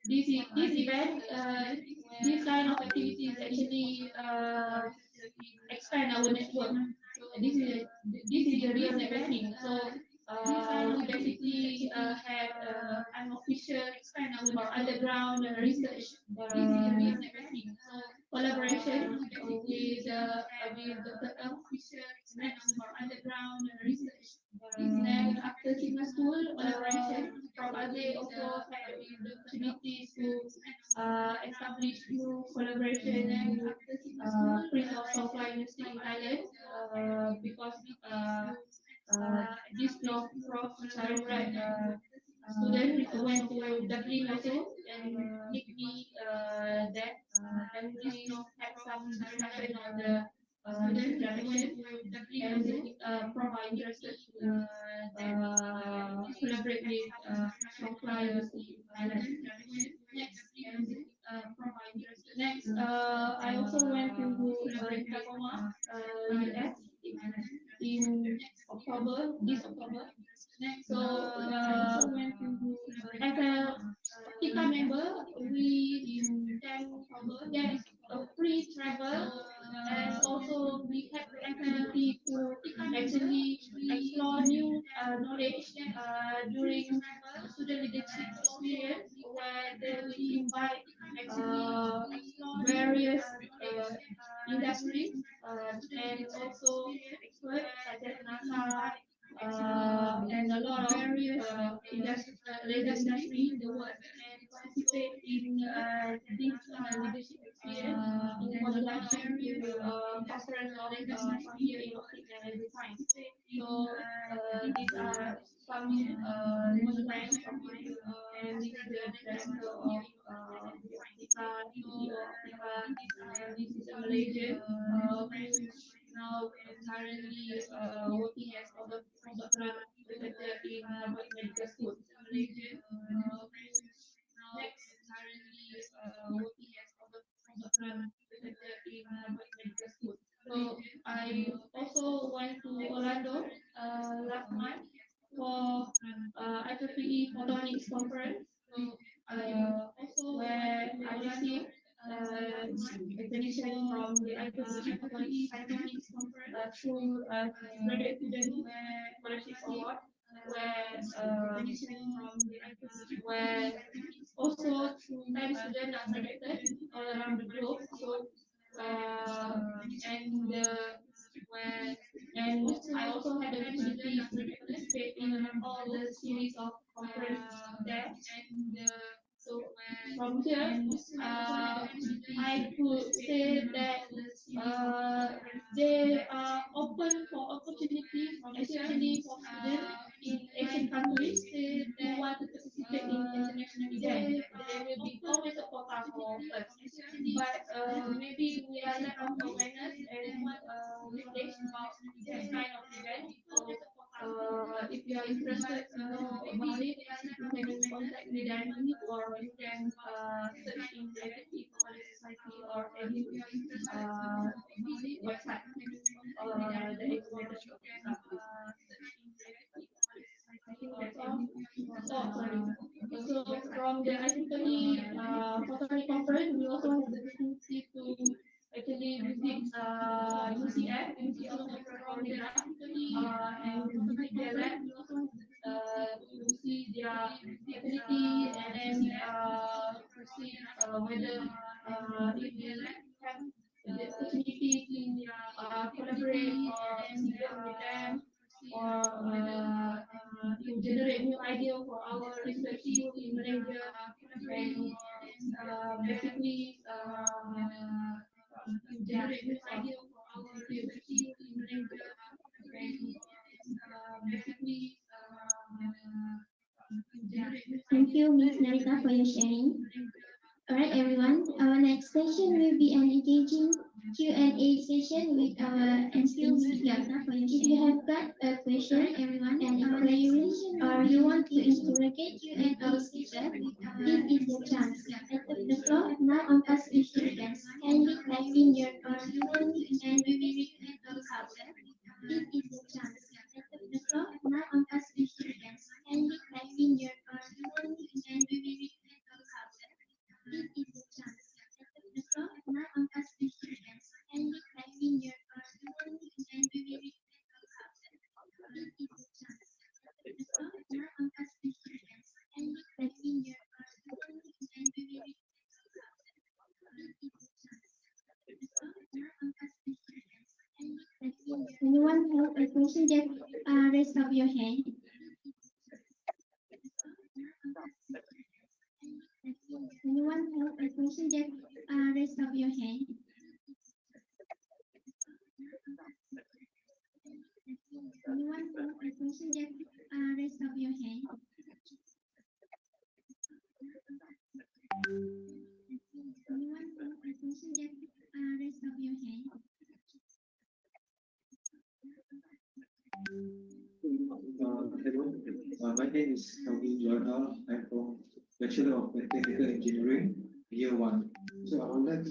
this event, this kind of activity is actually expand our network. This is the real networking. So we basically had unofficial underground research collaboration with Dr. Ng, underground research. Then after Sigma School, from ADE also had the opportunity to establish new collaboration and Prince of Sofia University in Thailand because this Prof. Charurat student went to Dublin also and meet me there, and we had some discussion on the student direction and provide interested to collaborate with Sofia University in Thailand. Next, I also went to Tacoma, US in this October. So, as a Kika member, we get a free travel, and also we have the opportunity to actually explore new knowledge during student leadership experience, where they will invite various industries and also experts such as NASA and a lot of industry in the world and participate in this leadership experience in conjunction with conference of here in Oxford and design. So these are some friends of mine, and this is the director of Optica, CEO of Optica, and this is a Malaysian who now currently working as a postdoctoral researcher in Harvard Medical School. Malaysian next currently working as a postdoctoral researcher in Harvard Medical School. So I also went to Orlando last month for IEEE Photonics conference. So I also recognition from the IPC Photonics through graduate student scholarship award, where also Thai students are selected all around the globe. So and and I also had the opportunity to participate in all the series of conference there. And so from here, I could say that they are open for opportunities, especially for students in Asian countries who want to participate in international events. They will be always a quota for us. But maybe we are lack of awareness and knowledge about this kind of event. So if you are interested to know about it, you can contact me directly or you can search in the Active Society or any website that is related to that. I think that's all. Oh, sorry. So from the IEEE Photonic Conference, we also have the opportunity to actually visit UCF, also from the and visit their lab to see their ability and then to see whether if they have the opportunity to collaborate or work with them or to generate new idea for our research group in Malaysia and basically to generate new idea for our research group in Malaysia and basically Thank you, Ms. Narita, for your sharing. Alright, everyone. Our next session will be an engaging Q&A session with our esteemed speaker. If you have got a question, everyone, and a query, or you want to interrogate our speaker, this is the chance. At the floor, now on us with students. Kindly type in your question and we will read it out. This is the chance. At the floor, now on us with students. Kindly type in your question and we will read it out. This is the chance. At the floor, now on us with students. Kindly type in your question and we will read it out. This is the chance. At the floor, now on us with students. Kindly type in your question and we will read it out. This is the chance. At the floor, now on us with students. Kindly type in your. Anyone have a question? Just raise up your hand. Anyone have a question? Just raise up your hand. Anyone have a question? Just raise up your hand. Anyone have a question? Just raise up your hand. Hello, my name is Kelvin Joanna. I'm from Bachelor of Mechanical Engineering, Year 1. So I would like to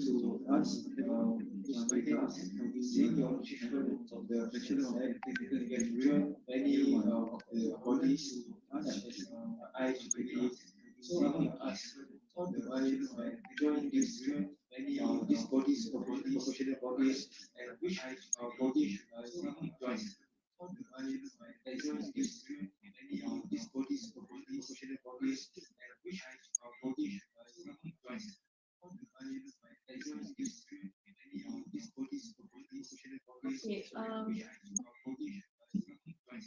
ask, my name is Kelvin, seeing your achievement of the Bachelor of Mechanical Engineering, many of the bodies, such as IEEE. So I want to ask, how do I join this, many of these bodies, professional bodies, and which body should I join? How do I join this, many of these bodies, professional bodies, and which body should I join? How do I join this, many of these bodies, professional bodies, Okay, which body should I join?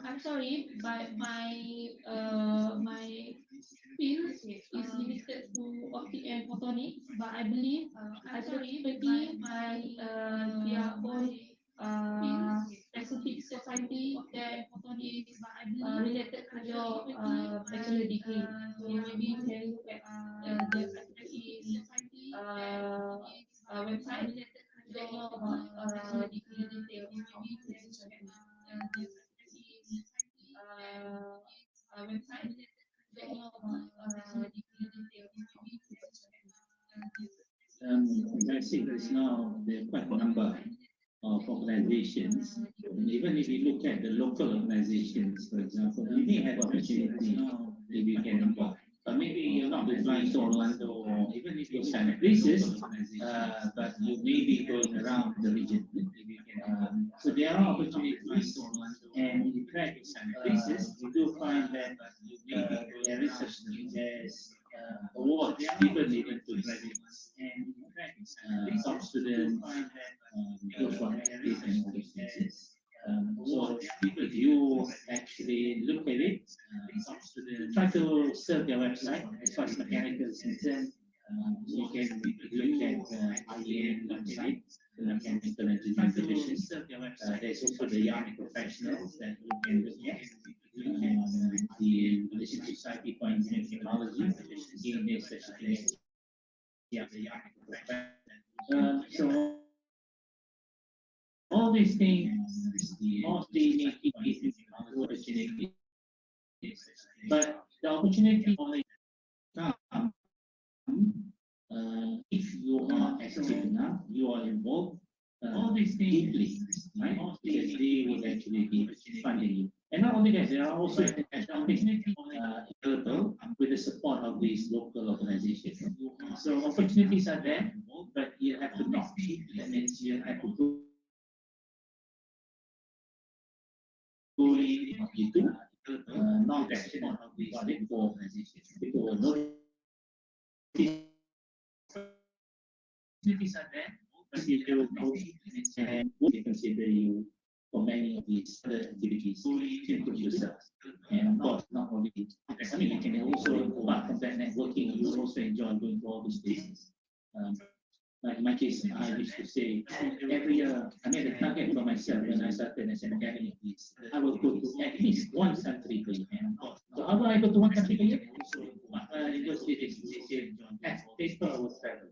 I'm sorry, but my field is limited to optic and photonics, but I believe IEEE by their own specific society that is related to your bachelor degree. So maybe you can look at the IEEE website to know about bachelor degree details. Website to know about As I said, there's now there are quite a number of organizations. And even if you look at the local organizations, for example, you may have opportunity if you can involve. But maybe you're not flying to Orlando or even if you're San places, but you may be going around the region. So there are opportunities, and in fact, some places you do find that there is such thing as awards given even to graduates, and some students go for application for these things. So if you actually look at it, try to serve their website as far as mechanical is concerned. You can look at IEM website, the mechanical engineering division. There's also the young professionals that you can look at. The Malaysian Society for Engineering Technology, in this section, yeah, the young professionals. So all these things mostly make it opportunity, but the opportunity only come if you are active enough, you are involved all these things deeply, right? Because they will actually be funding you. And not only that, there are also opportunities available with the support of these local organizations. So opportunities are there, but you have to knock. That means you have to go into non-action of these local organizations. People will notice opportunities are there, but if they will know and they consider you for many of these other activities to improve yourself. And of course, not only, I mean, you can also, apart from that networking, you also enjoy going to all these places. Like in my case, I used to say every year, I made a target for myself when I started as an academic. I will go to at least one country per year. So how do I go to one country per year? In those days, they say, as paper I will travel.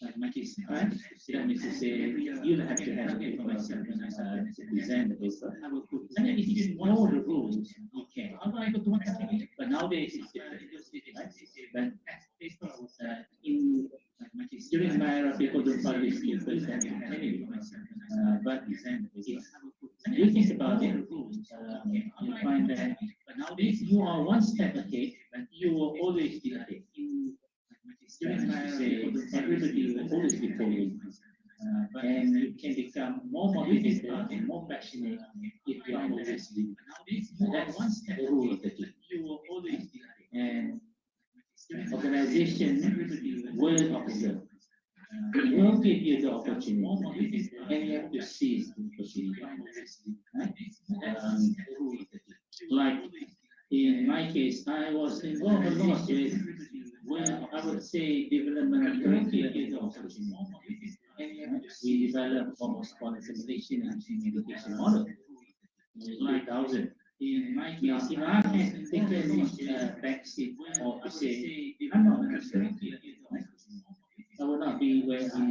Like my case, right? That means to say you have to have a paper myself when I started to present the paper. And then if you know the rules, you can. How do I go to one country? But nowadays it's different, right? But in during my era, people don't publish papers that anyway. But if you think about it, you find that if you are one step ahead, you will always be ahead. During my era, everybody will always be following. And you can become more motivated and more passionate if you are always leading. That's the rule of the game. You will always be ahead. And organization will observe. Will give you the opportunity, and you have to seize the opportunity. Right? Like in my case, I was involved a lot with, well, I would say, development of curriculum. We developed almost one simulation and education model. Like 1,000. In my case, if I had taken back seat or to say, I'm not interested, I would not be where I am.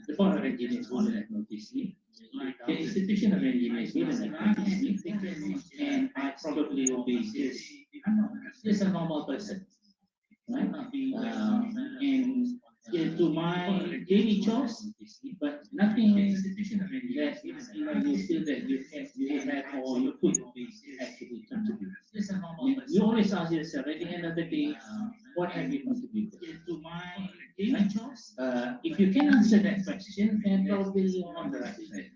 The board of engineers wouldn't have noticed me. The institution of engineers wouldn't have noticed me. And I probably will be just a normal person. Right? And to my daily chores, but nothing that you feel that you have or you could actually contribute. You always ask yourself at the end of the day, what have you contributed? To my daily chores? If you can answer that question, then probably you're on the right track.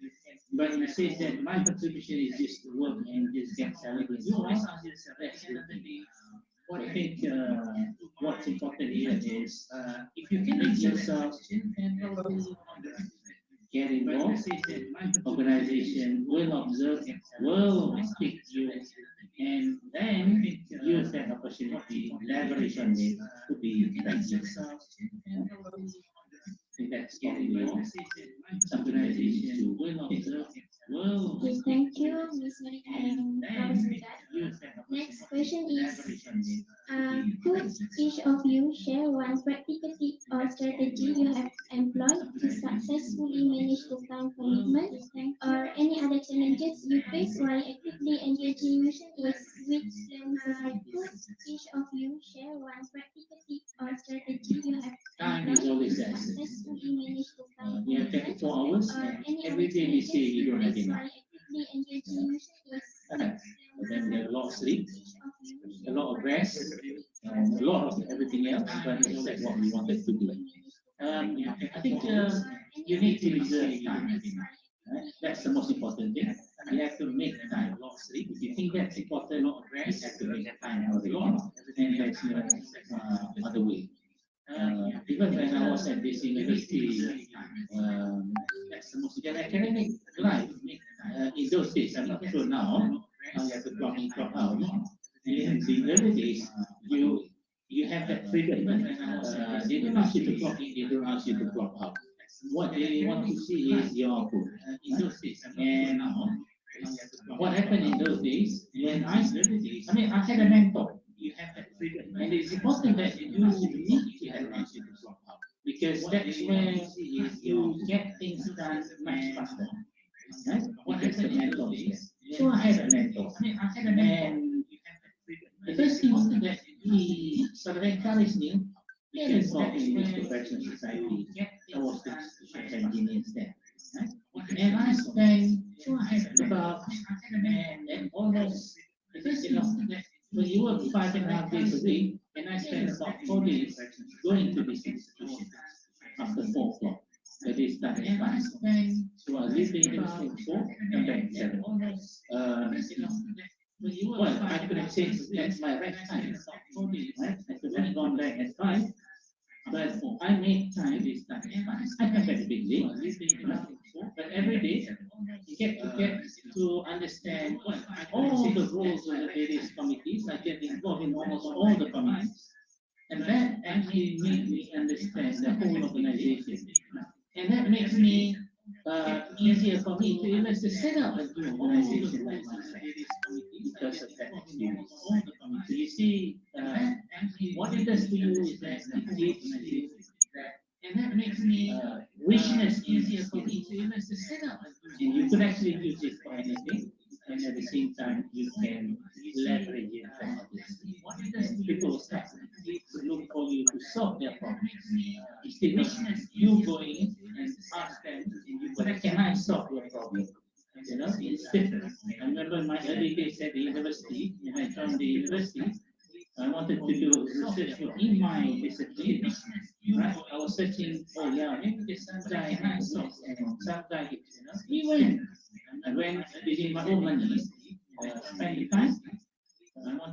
But you say that my contribution is just to work and just get salary. You always ask yourself at the end of the day. I think what's important here is if you can make yourself get involved, organization will observe, will pick you, and then use that opportunity, leverage on it to be practiced. I think that's probably organization will observe. Okay, thank you, Ms. Marita and Prof. Next question is, could each of you share one practical tip or strategy you have employed to successfully manage the time commitment or any other challenges you face while actively engaging with learning society? Could each of you share one practical tip or strategy you have Time is always to the essence. successfully manage the time We have commitment 24 hours, or and any every other day we say challenges you don't have face enough. while actively engaging with And then there are a lot of sleep, a lot of rest, everything else, but except what we wanted to do. I think you need to reserve time. Right? That's the most important thing. You have to make time. If you think that's important, you have to make time for it. And there's no other way. Even when I was at this university, in academic life, in those days, I'm not sure now, you have to clock in, clock out. In the early days, you have that freedom. They don't ask you to clock in, they don't ask you to clock out. What they want to see is your output. And what happened in those days, when I had a mentor. You have that freedom. And it's important that you need to have that because that's where you get things done much faster. Right? Because the mentor is there. So I had a mentor. And the first thing that he sort of encouraged me, get involved in this professional society. I was the engineers there. Right? And I spent about and almost, when you work 5.5 days a week, and I spent about 4 days going to this institution after 4 o'clock. That is that at 5. So I leave the university at 4 and back at 7. Well, I could have changed that's my rest time. Right? I could have gone back at 5. But I made time this time. I come back a bit late, but every day you get to understand all the roles of the various committees. I get involved in almost all the committees, and that actually made me understand the whole organization, and that makes me easier for me to even to set up a new organization like myself because of that experience. So you see, what it does to you is that it gives you and that makes me richness easier for me to even to set up. And you could actually use it for anything, and at the same time you can leverage it for others. People start to look for you to solve their problems. Instead of you going and ask them, can I solve your problem? You know, it's different. I remember in my early days at the university, when I joined the university, I wanted to do research in my discipline. Right? I was searching, oh yeah, maybe there's some guy and some guy, he went. I went using my own money, spend the time.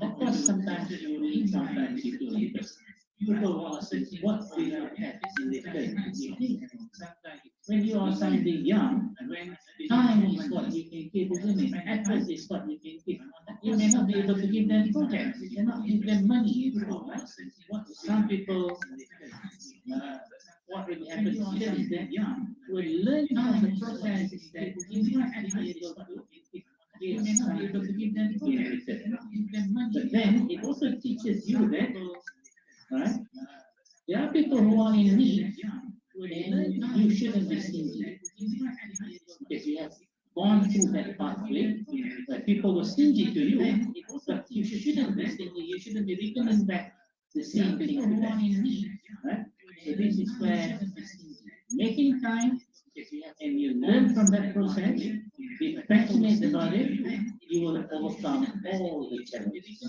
Of course, sometimes you need, sometimes you don't. Because people want to search what do you have in the place. When you are something young, time is what you can give, isn't it? Effort is what you can give. You may not be able to give them projects, you cannot give them money. Some people, what really happens here is that will learn from the process is that you might actually be able to give them projects. But then it also teaches you that, right? There are people who are in need, and you shouldn't be stingy. Because you have gone through that pathway where people were stingy to you, but you shouldn't be stingy. You shouldn't be returning back the same thing to them. Right? So this is where making time, and you learn from that process, be passionate about it, you will overcome all the challenges.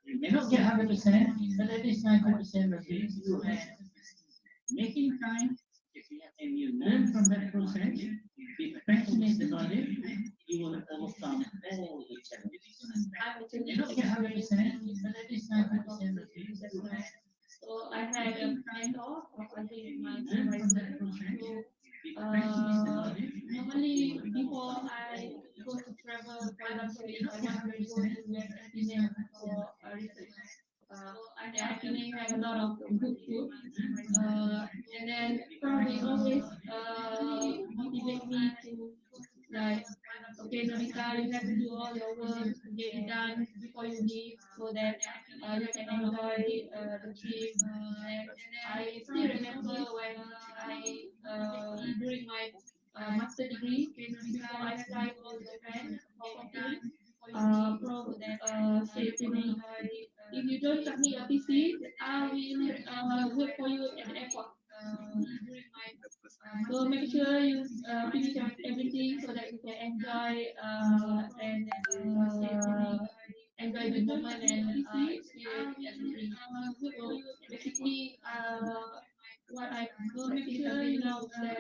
You may not get 100%, but at least 90% of it you will have. Making time, and you learn from that process, be passionate about it, you will overcome all the challenges. You may not get 100%, but at least 90% of it you will have. So I had a kind of, I think my supervisor. So normally before I go to travel, for example, if I want to go to Penang for research, I Penang have a lot of good food, and then probably always motivate me to like, okay, Norita, you have to do all your work, get it done before you leave, so that you can enjoy the trip. And I still remember when during my master degree, before I fly to Japan for Japan, Pro said to me, if you don't submit your thesis, I will wait for you at the airport. So make sure you finish everything so that you can enjoy and enjoy the moment and experience everything. So basically, what I will make sure you know that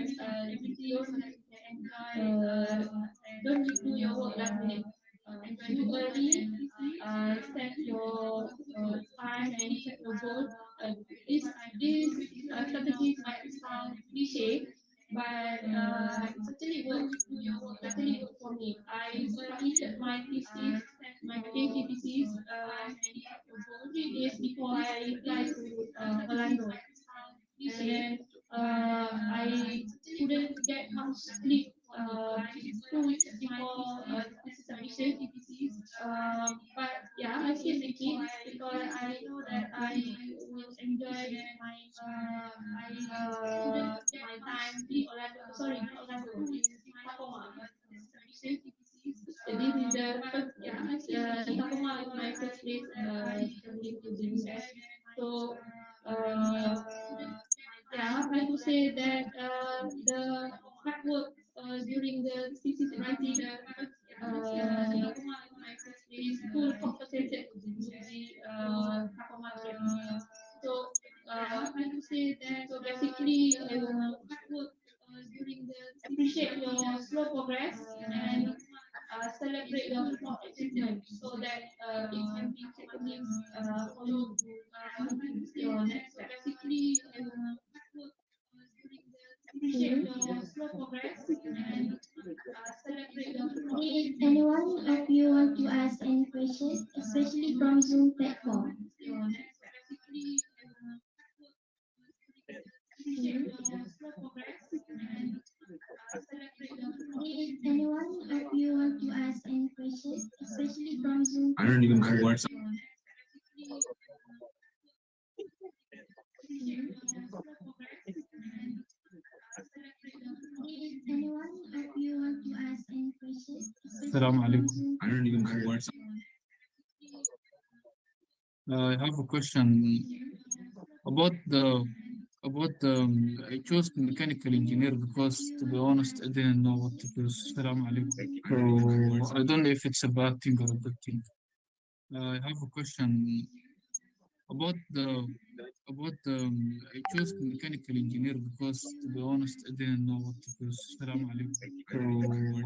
don't do your work last minute. Do early, set your time and set your goal. This strategy might sound cliche, but certainly work for me. I submitted my thesis, my PhD thesis, 3 days before I applied to Orlando. And then I couldn't get much sleep 2 weeks before thesis submission. But yeah, I still make it because I know that I will enjoy my time in Orlando. Sorry, not Orlando, in Tacoma. This is the first, Tacoma is my first place traveling to the US. So yeah, I would say that the hard work during the thesis writing is full compensated to the Tacoma trip. So I would say that so basically hard work during the appreciate your slow progress and celebrate your small achievement so that it can be happening for you to your next step. Basically, appreciate your slow progress and celebrate your small If anyone of you want to ask any questions, especially from Zoom platform. Basically, appreciate your slow progress and celebrate your small If anyone of you want to ask any questions, especially from Zoom I don't even know what's If anyone of you want to ask any questions, especially Assalamu from alaikum. Zoom I don't even know what's I have a question about I chose mechanical engineer because to be honest I didn't know what to choose. Assalamu alaikum. So I don't know if it's a bad thing or a good thing. I have a question about I chose mechanical engineer because to be honest I didn't know what to choose. Assalamu alaikum.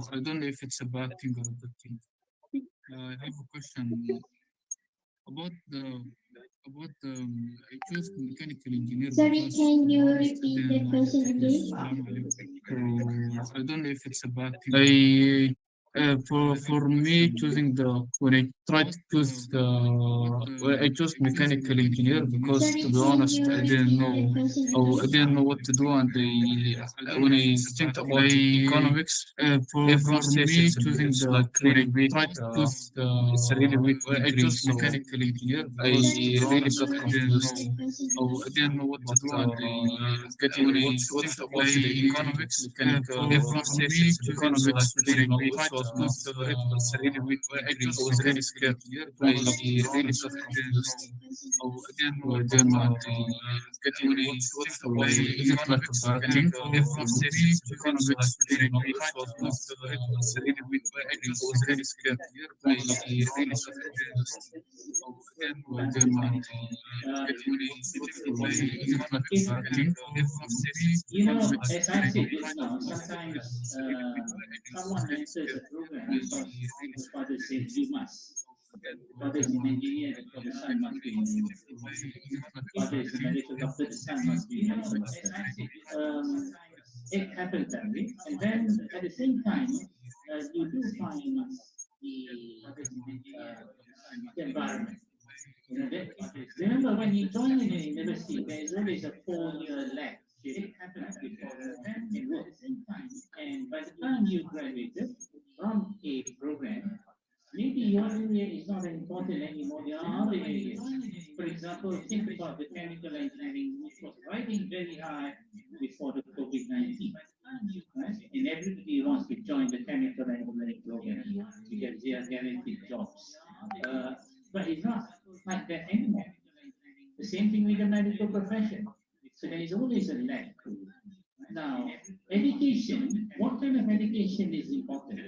So I don't know if it's a bad thing or a good thing. I have a question about I chose mechanical engineer Sorry, because can to be you honest, I repeat didn't the know what question to again? choose. Assalamu alaikum. So I don't know if it's a bad thing. For me choosing when I tried to choose I chose mechanical engineer because Sorry, to be can honest you I didn't repeat know the question I again? didn't know what to do and when I think about economics for me choosing it's the like when I really weak. tried to choose It's a really weak I degree, chose so mechanical engineer I because to be really honest got I didn't confused. know I didn't know what to But do and getting when when I what's think what's the economics mechanical for me processes? choosing Economics the like when really I weak, tried so to I was choose not tolerate, but it's a really weak I degree. chose I was really mechanical scared. engineer I because to be really honest got I didn't confused. know I didn't know and getting when I What's think the what's the is it like a bad thing mechanical for me processes? choosing Economics like when really I weak, tried so I to was not choose tolerate, but it's a really weak I degree. chose I was really mechanical scared. engineer I because to be really honest got I confused. didn't know and getting when I think is it like a bad thing for me You know, economics as I said just now, sometimes someone enters a program because the father says you must. The father is an engineer, therefore the son must be an engineer. The father is a medical doctor, the son must be a medical doctor. It happens that way. And then at the same time, you do find the environment. You know, remember when you join in a university, there is always a 4-year lag. It happens before you can work. And by the time you graduated from a program, maybe your area is not important anymore. There are other areas. For example, think about the chemical engineering, which was riding very high before the COVID-19. Right? And everybody wants to join the chemical engineering program because they are guaranteed jobs. But it's not like that anymore. The same thing with the medical profession. So there is always a lag. Now, education, what kind of education is important?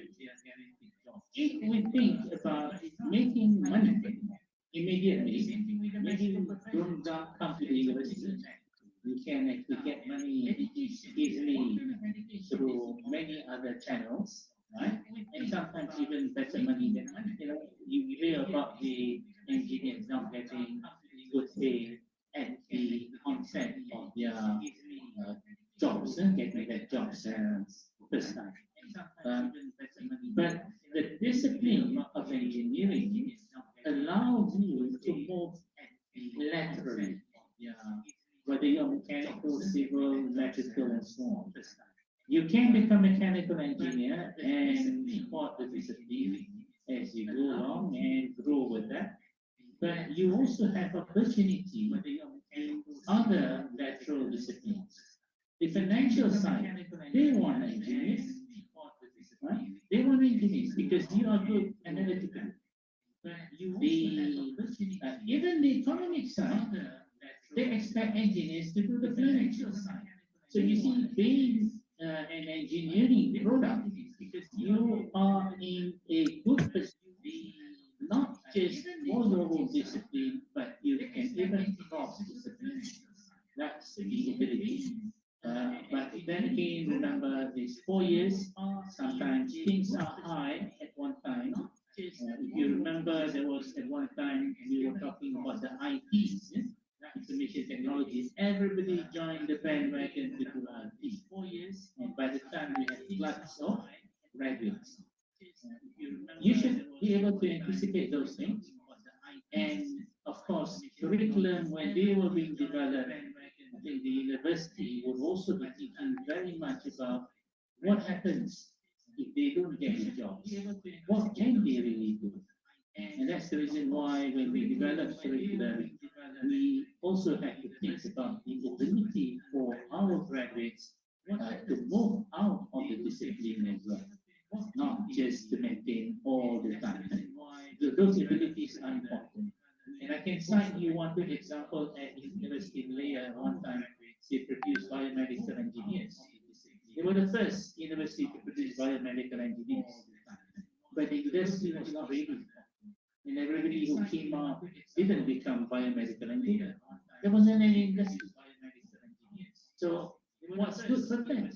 If we think about making money, immediately, maybe you don't come to the university. You can actually get money easily through many other channels, right? And sometimes even better money than money. You hear about the engineers not getting good pay at the onset of their jobs, getting their jobs first time. Um, but the discipline of engineering allows you to move laterally, whether you're mechanical, civil, electrical, and so on. You can become a mechanical engineer and support the discipline as you go along and grow with that. But you also have opportunity in other lateral disciplines. The financial side, they want engineers. Right? They want engineers because you are good analytically. Even the economic side, they expect engineers to do the financial side. So you see, being an engineering product, you are in a good position, not just follow discipline, but you can even cross discipline. That's the ability. But then again, remember these 4 years, sometimes things are high at one time. If you remember, there was at one time we were talking about the ITs, information technologies. Everybody joined the bandwagon to do IT. 4 years, and by the time we had floods of graduates, you should be able to anticipate those things. And of course, curriculum when they were being developed, I think the university would also be thinking very much about what happens if they don't get a job. What can they really do? And that's the reason why when we develop curriculum, we also have to think about the ability for our graduates to move out of the discipline as well, not just to maintain all the time. Those abilities are important. And I can cite you one good example at the University in Malaya at one time. They produced biomedical engineers. They were the first university to produce biomedical engineers. But the industry was not ready. And everybody who came out didn't become biomedical engineer. There wasn't any industry. So what's good for them?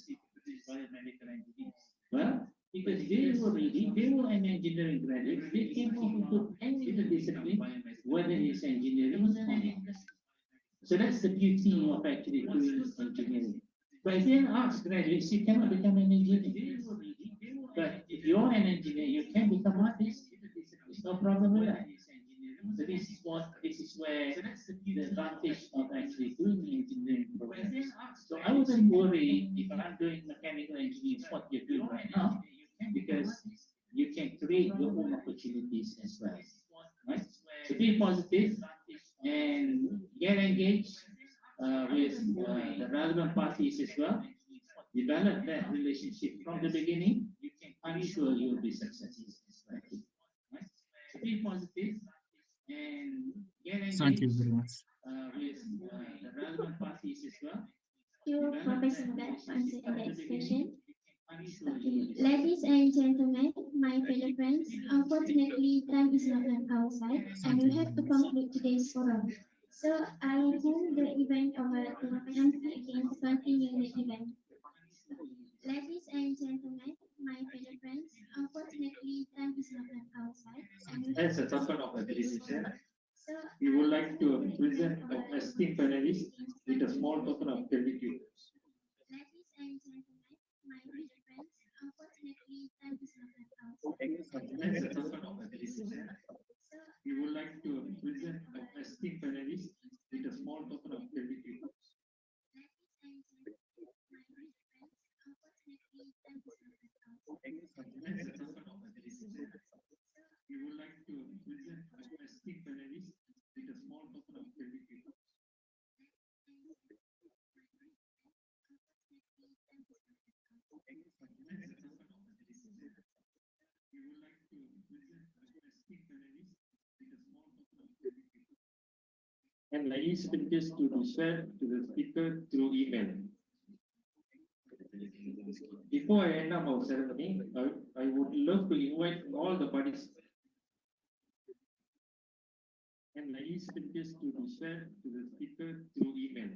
Well, because they were ready, they were an engineering graduate, they came into any discipline, whether it's engineering or not. So that's the beauty of actually doing engineering. But if you're an arts graduate, you cannot become an engineer. But if you're an engineer, you can become artist. There's no problem with that. So this is where the advantage of actually doing engineering programs. So I wouldn't worry if I'm doing mechanical engineering, what you're doing right now, because you can create your own opportunities as well. Right? So be positive and get engaged with the relevant parties as well. Develop that relationship from the beginning. I'm sure you'll be successful. Right? So be positive and get engaged Thank you very much. with the relevant parties as well. Thank you, Professor Bat, for answering that question. I'm sure Okay, you'll be ladies and gentlemen, my fellow friends, unfortunately, time is not on our side, and we have to conclude today's forum. So I will hand the event over to Nancy again to continue the event. Ladies and gentlemen, my fellow friends, unfortunately, time is not on our side, and we have As a to token of conclude today's appreciation, forum. So we I would will like hand the to event present over our to esteemed Nancy panelists again to with a continue small the token of event. gratitude. Ladies and gentlemen, my fellow friends, unfortunately, time is not on our side, and we As have a to token of conclude today's appreciation, forum. So we I would will like hand to the event present over our to esteemed Nancy panelists again to with a continue small the token of event. gratitude. Ladies and gentlemen, my fellow friends, unfortunately, time is not on our side, and we As have a to token of conclude today's appreciation, forum. So we I would will like hand to the event present over our to esteemed panelists with a small token of gratitude. As a token of appreciation, we would like to present our esteemed panelists with a small token of gratitude. And any speeches to be shared to the speaker through email. Before I end up our ceremony, I would love to invite all the participants and any speeches to be shared to the speaker through email.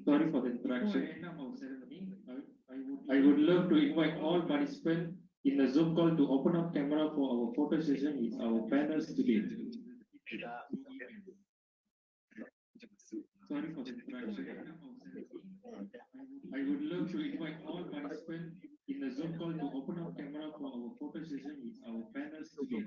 Sorry for the interruption. Before I end up our ceremony, I would love to invite all participants in the Zoom call to open up camera for our photo session with our panels today. Sorry for the interruption. I would love to invite all participants in the Zoom call to open up camera for our photo session with our panels today.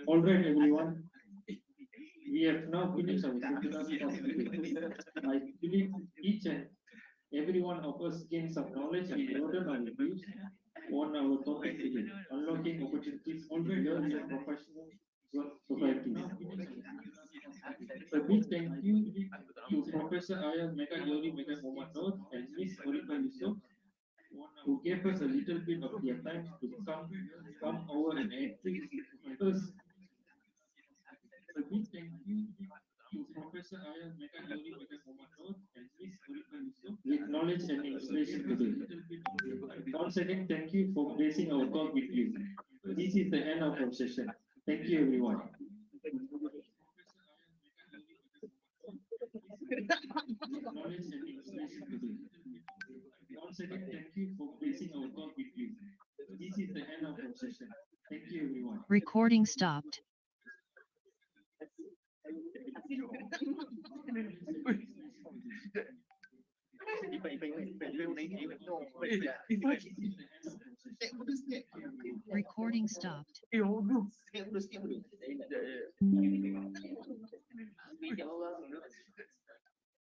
All right, everyone. We have now finished our seminar for today. I believe each and every one of us gained some knowledge and broadened our views on our topic today, unlocking opportunities in learning and professional society. A big thank you to Professor Ayaz Mega Yori Mega Mohamad and Miss Orika Yusuf, who gave us a little bit of their time to come over and educate us. A big thank you to Professor Ayaz Mega Yori Mega Mohamad and Miss Orika Yusuf with knowledge and inspiration today. Once again, thank you for blessing our talk with you. This is the end of our session. Thank you, everyone. Knowledge and inspiration today. Once again, thank you for blessing our talk with you. This is the end of our session. Thank you, everyone. Recording stopped. Recording stopped.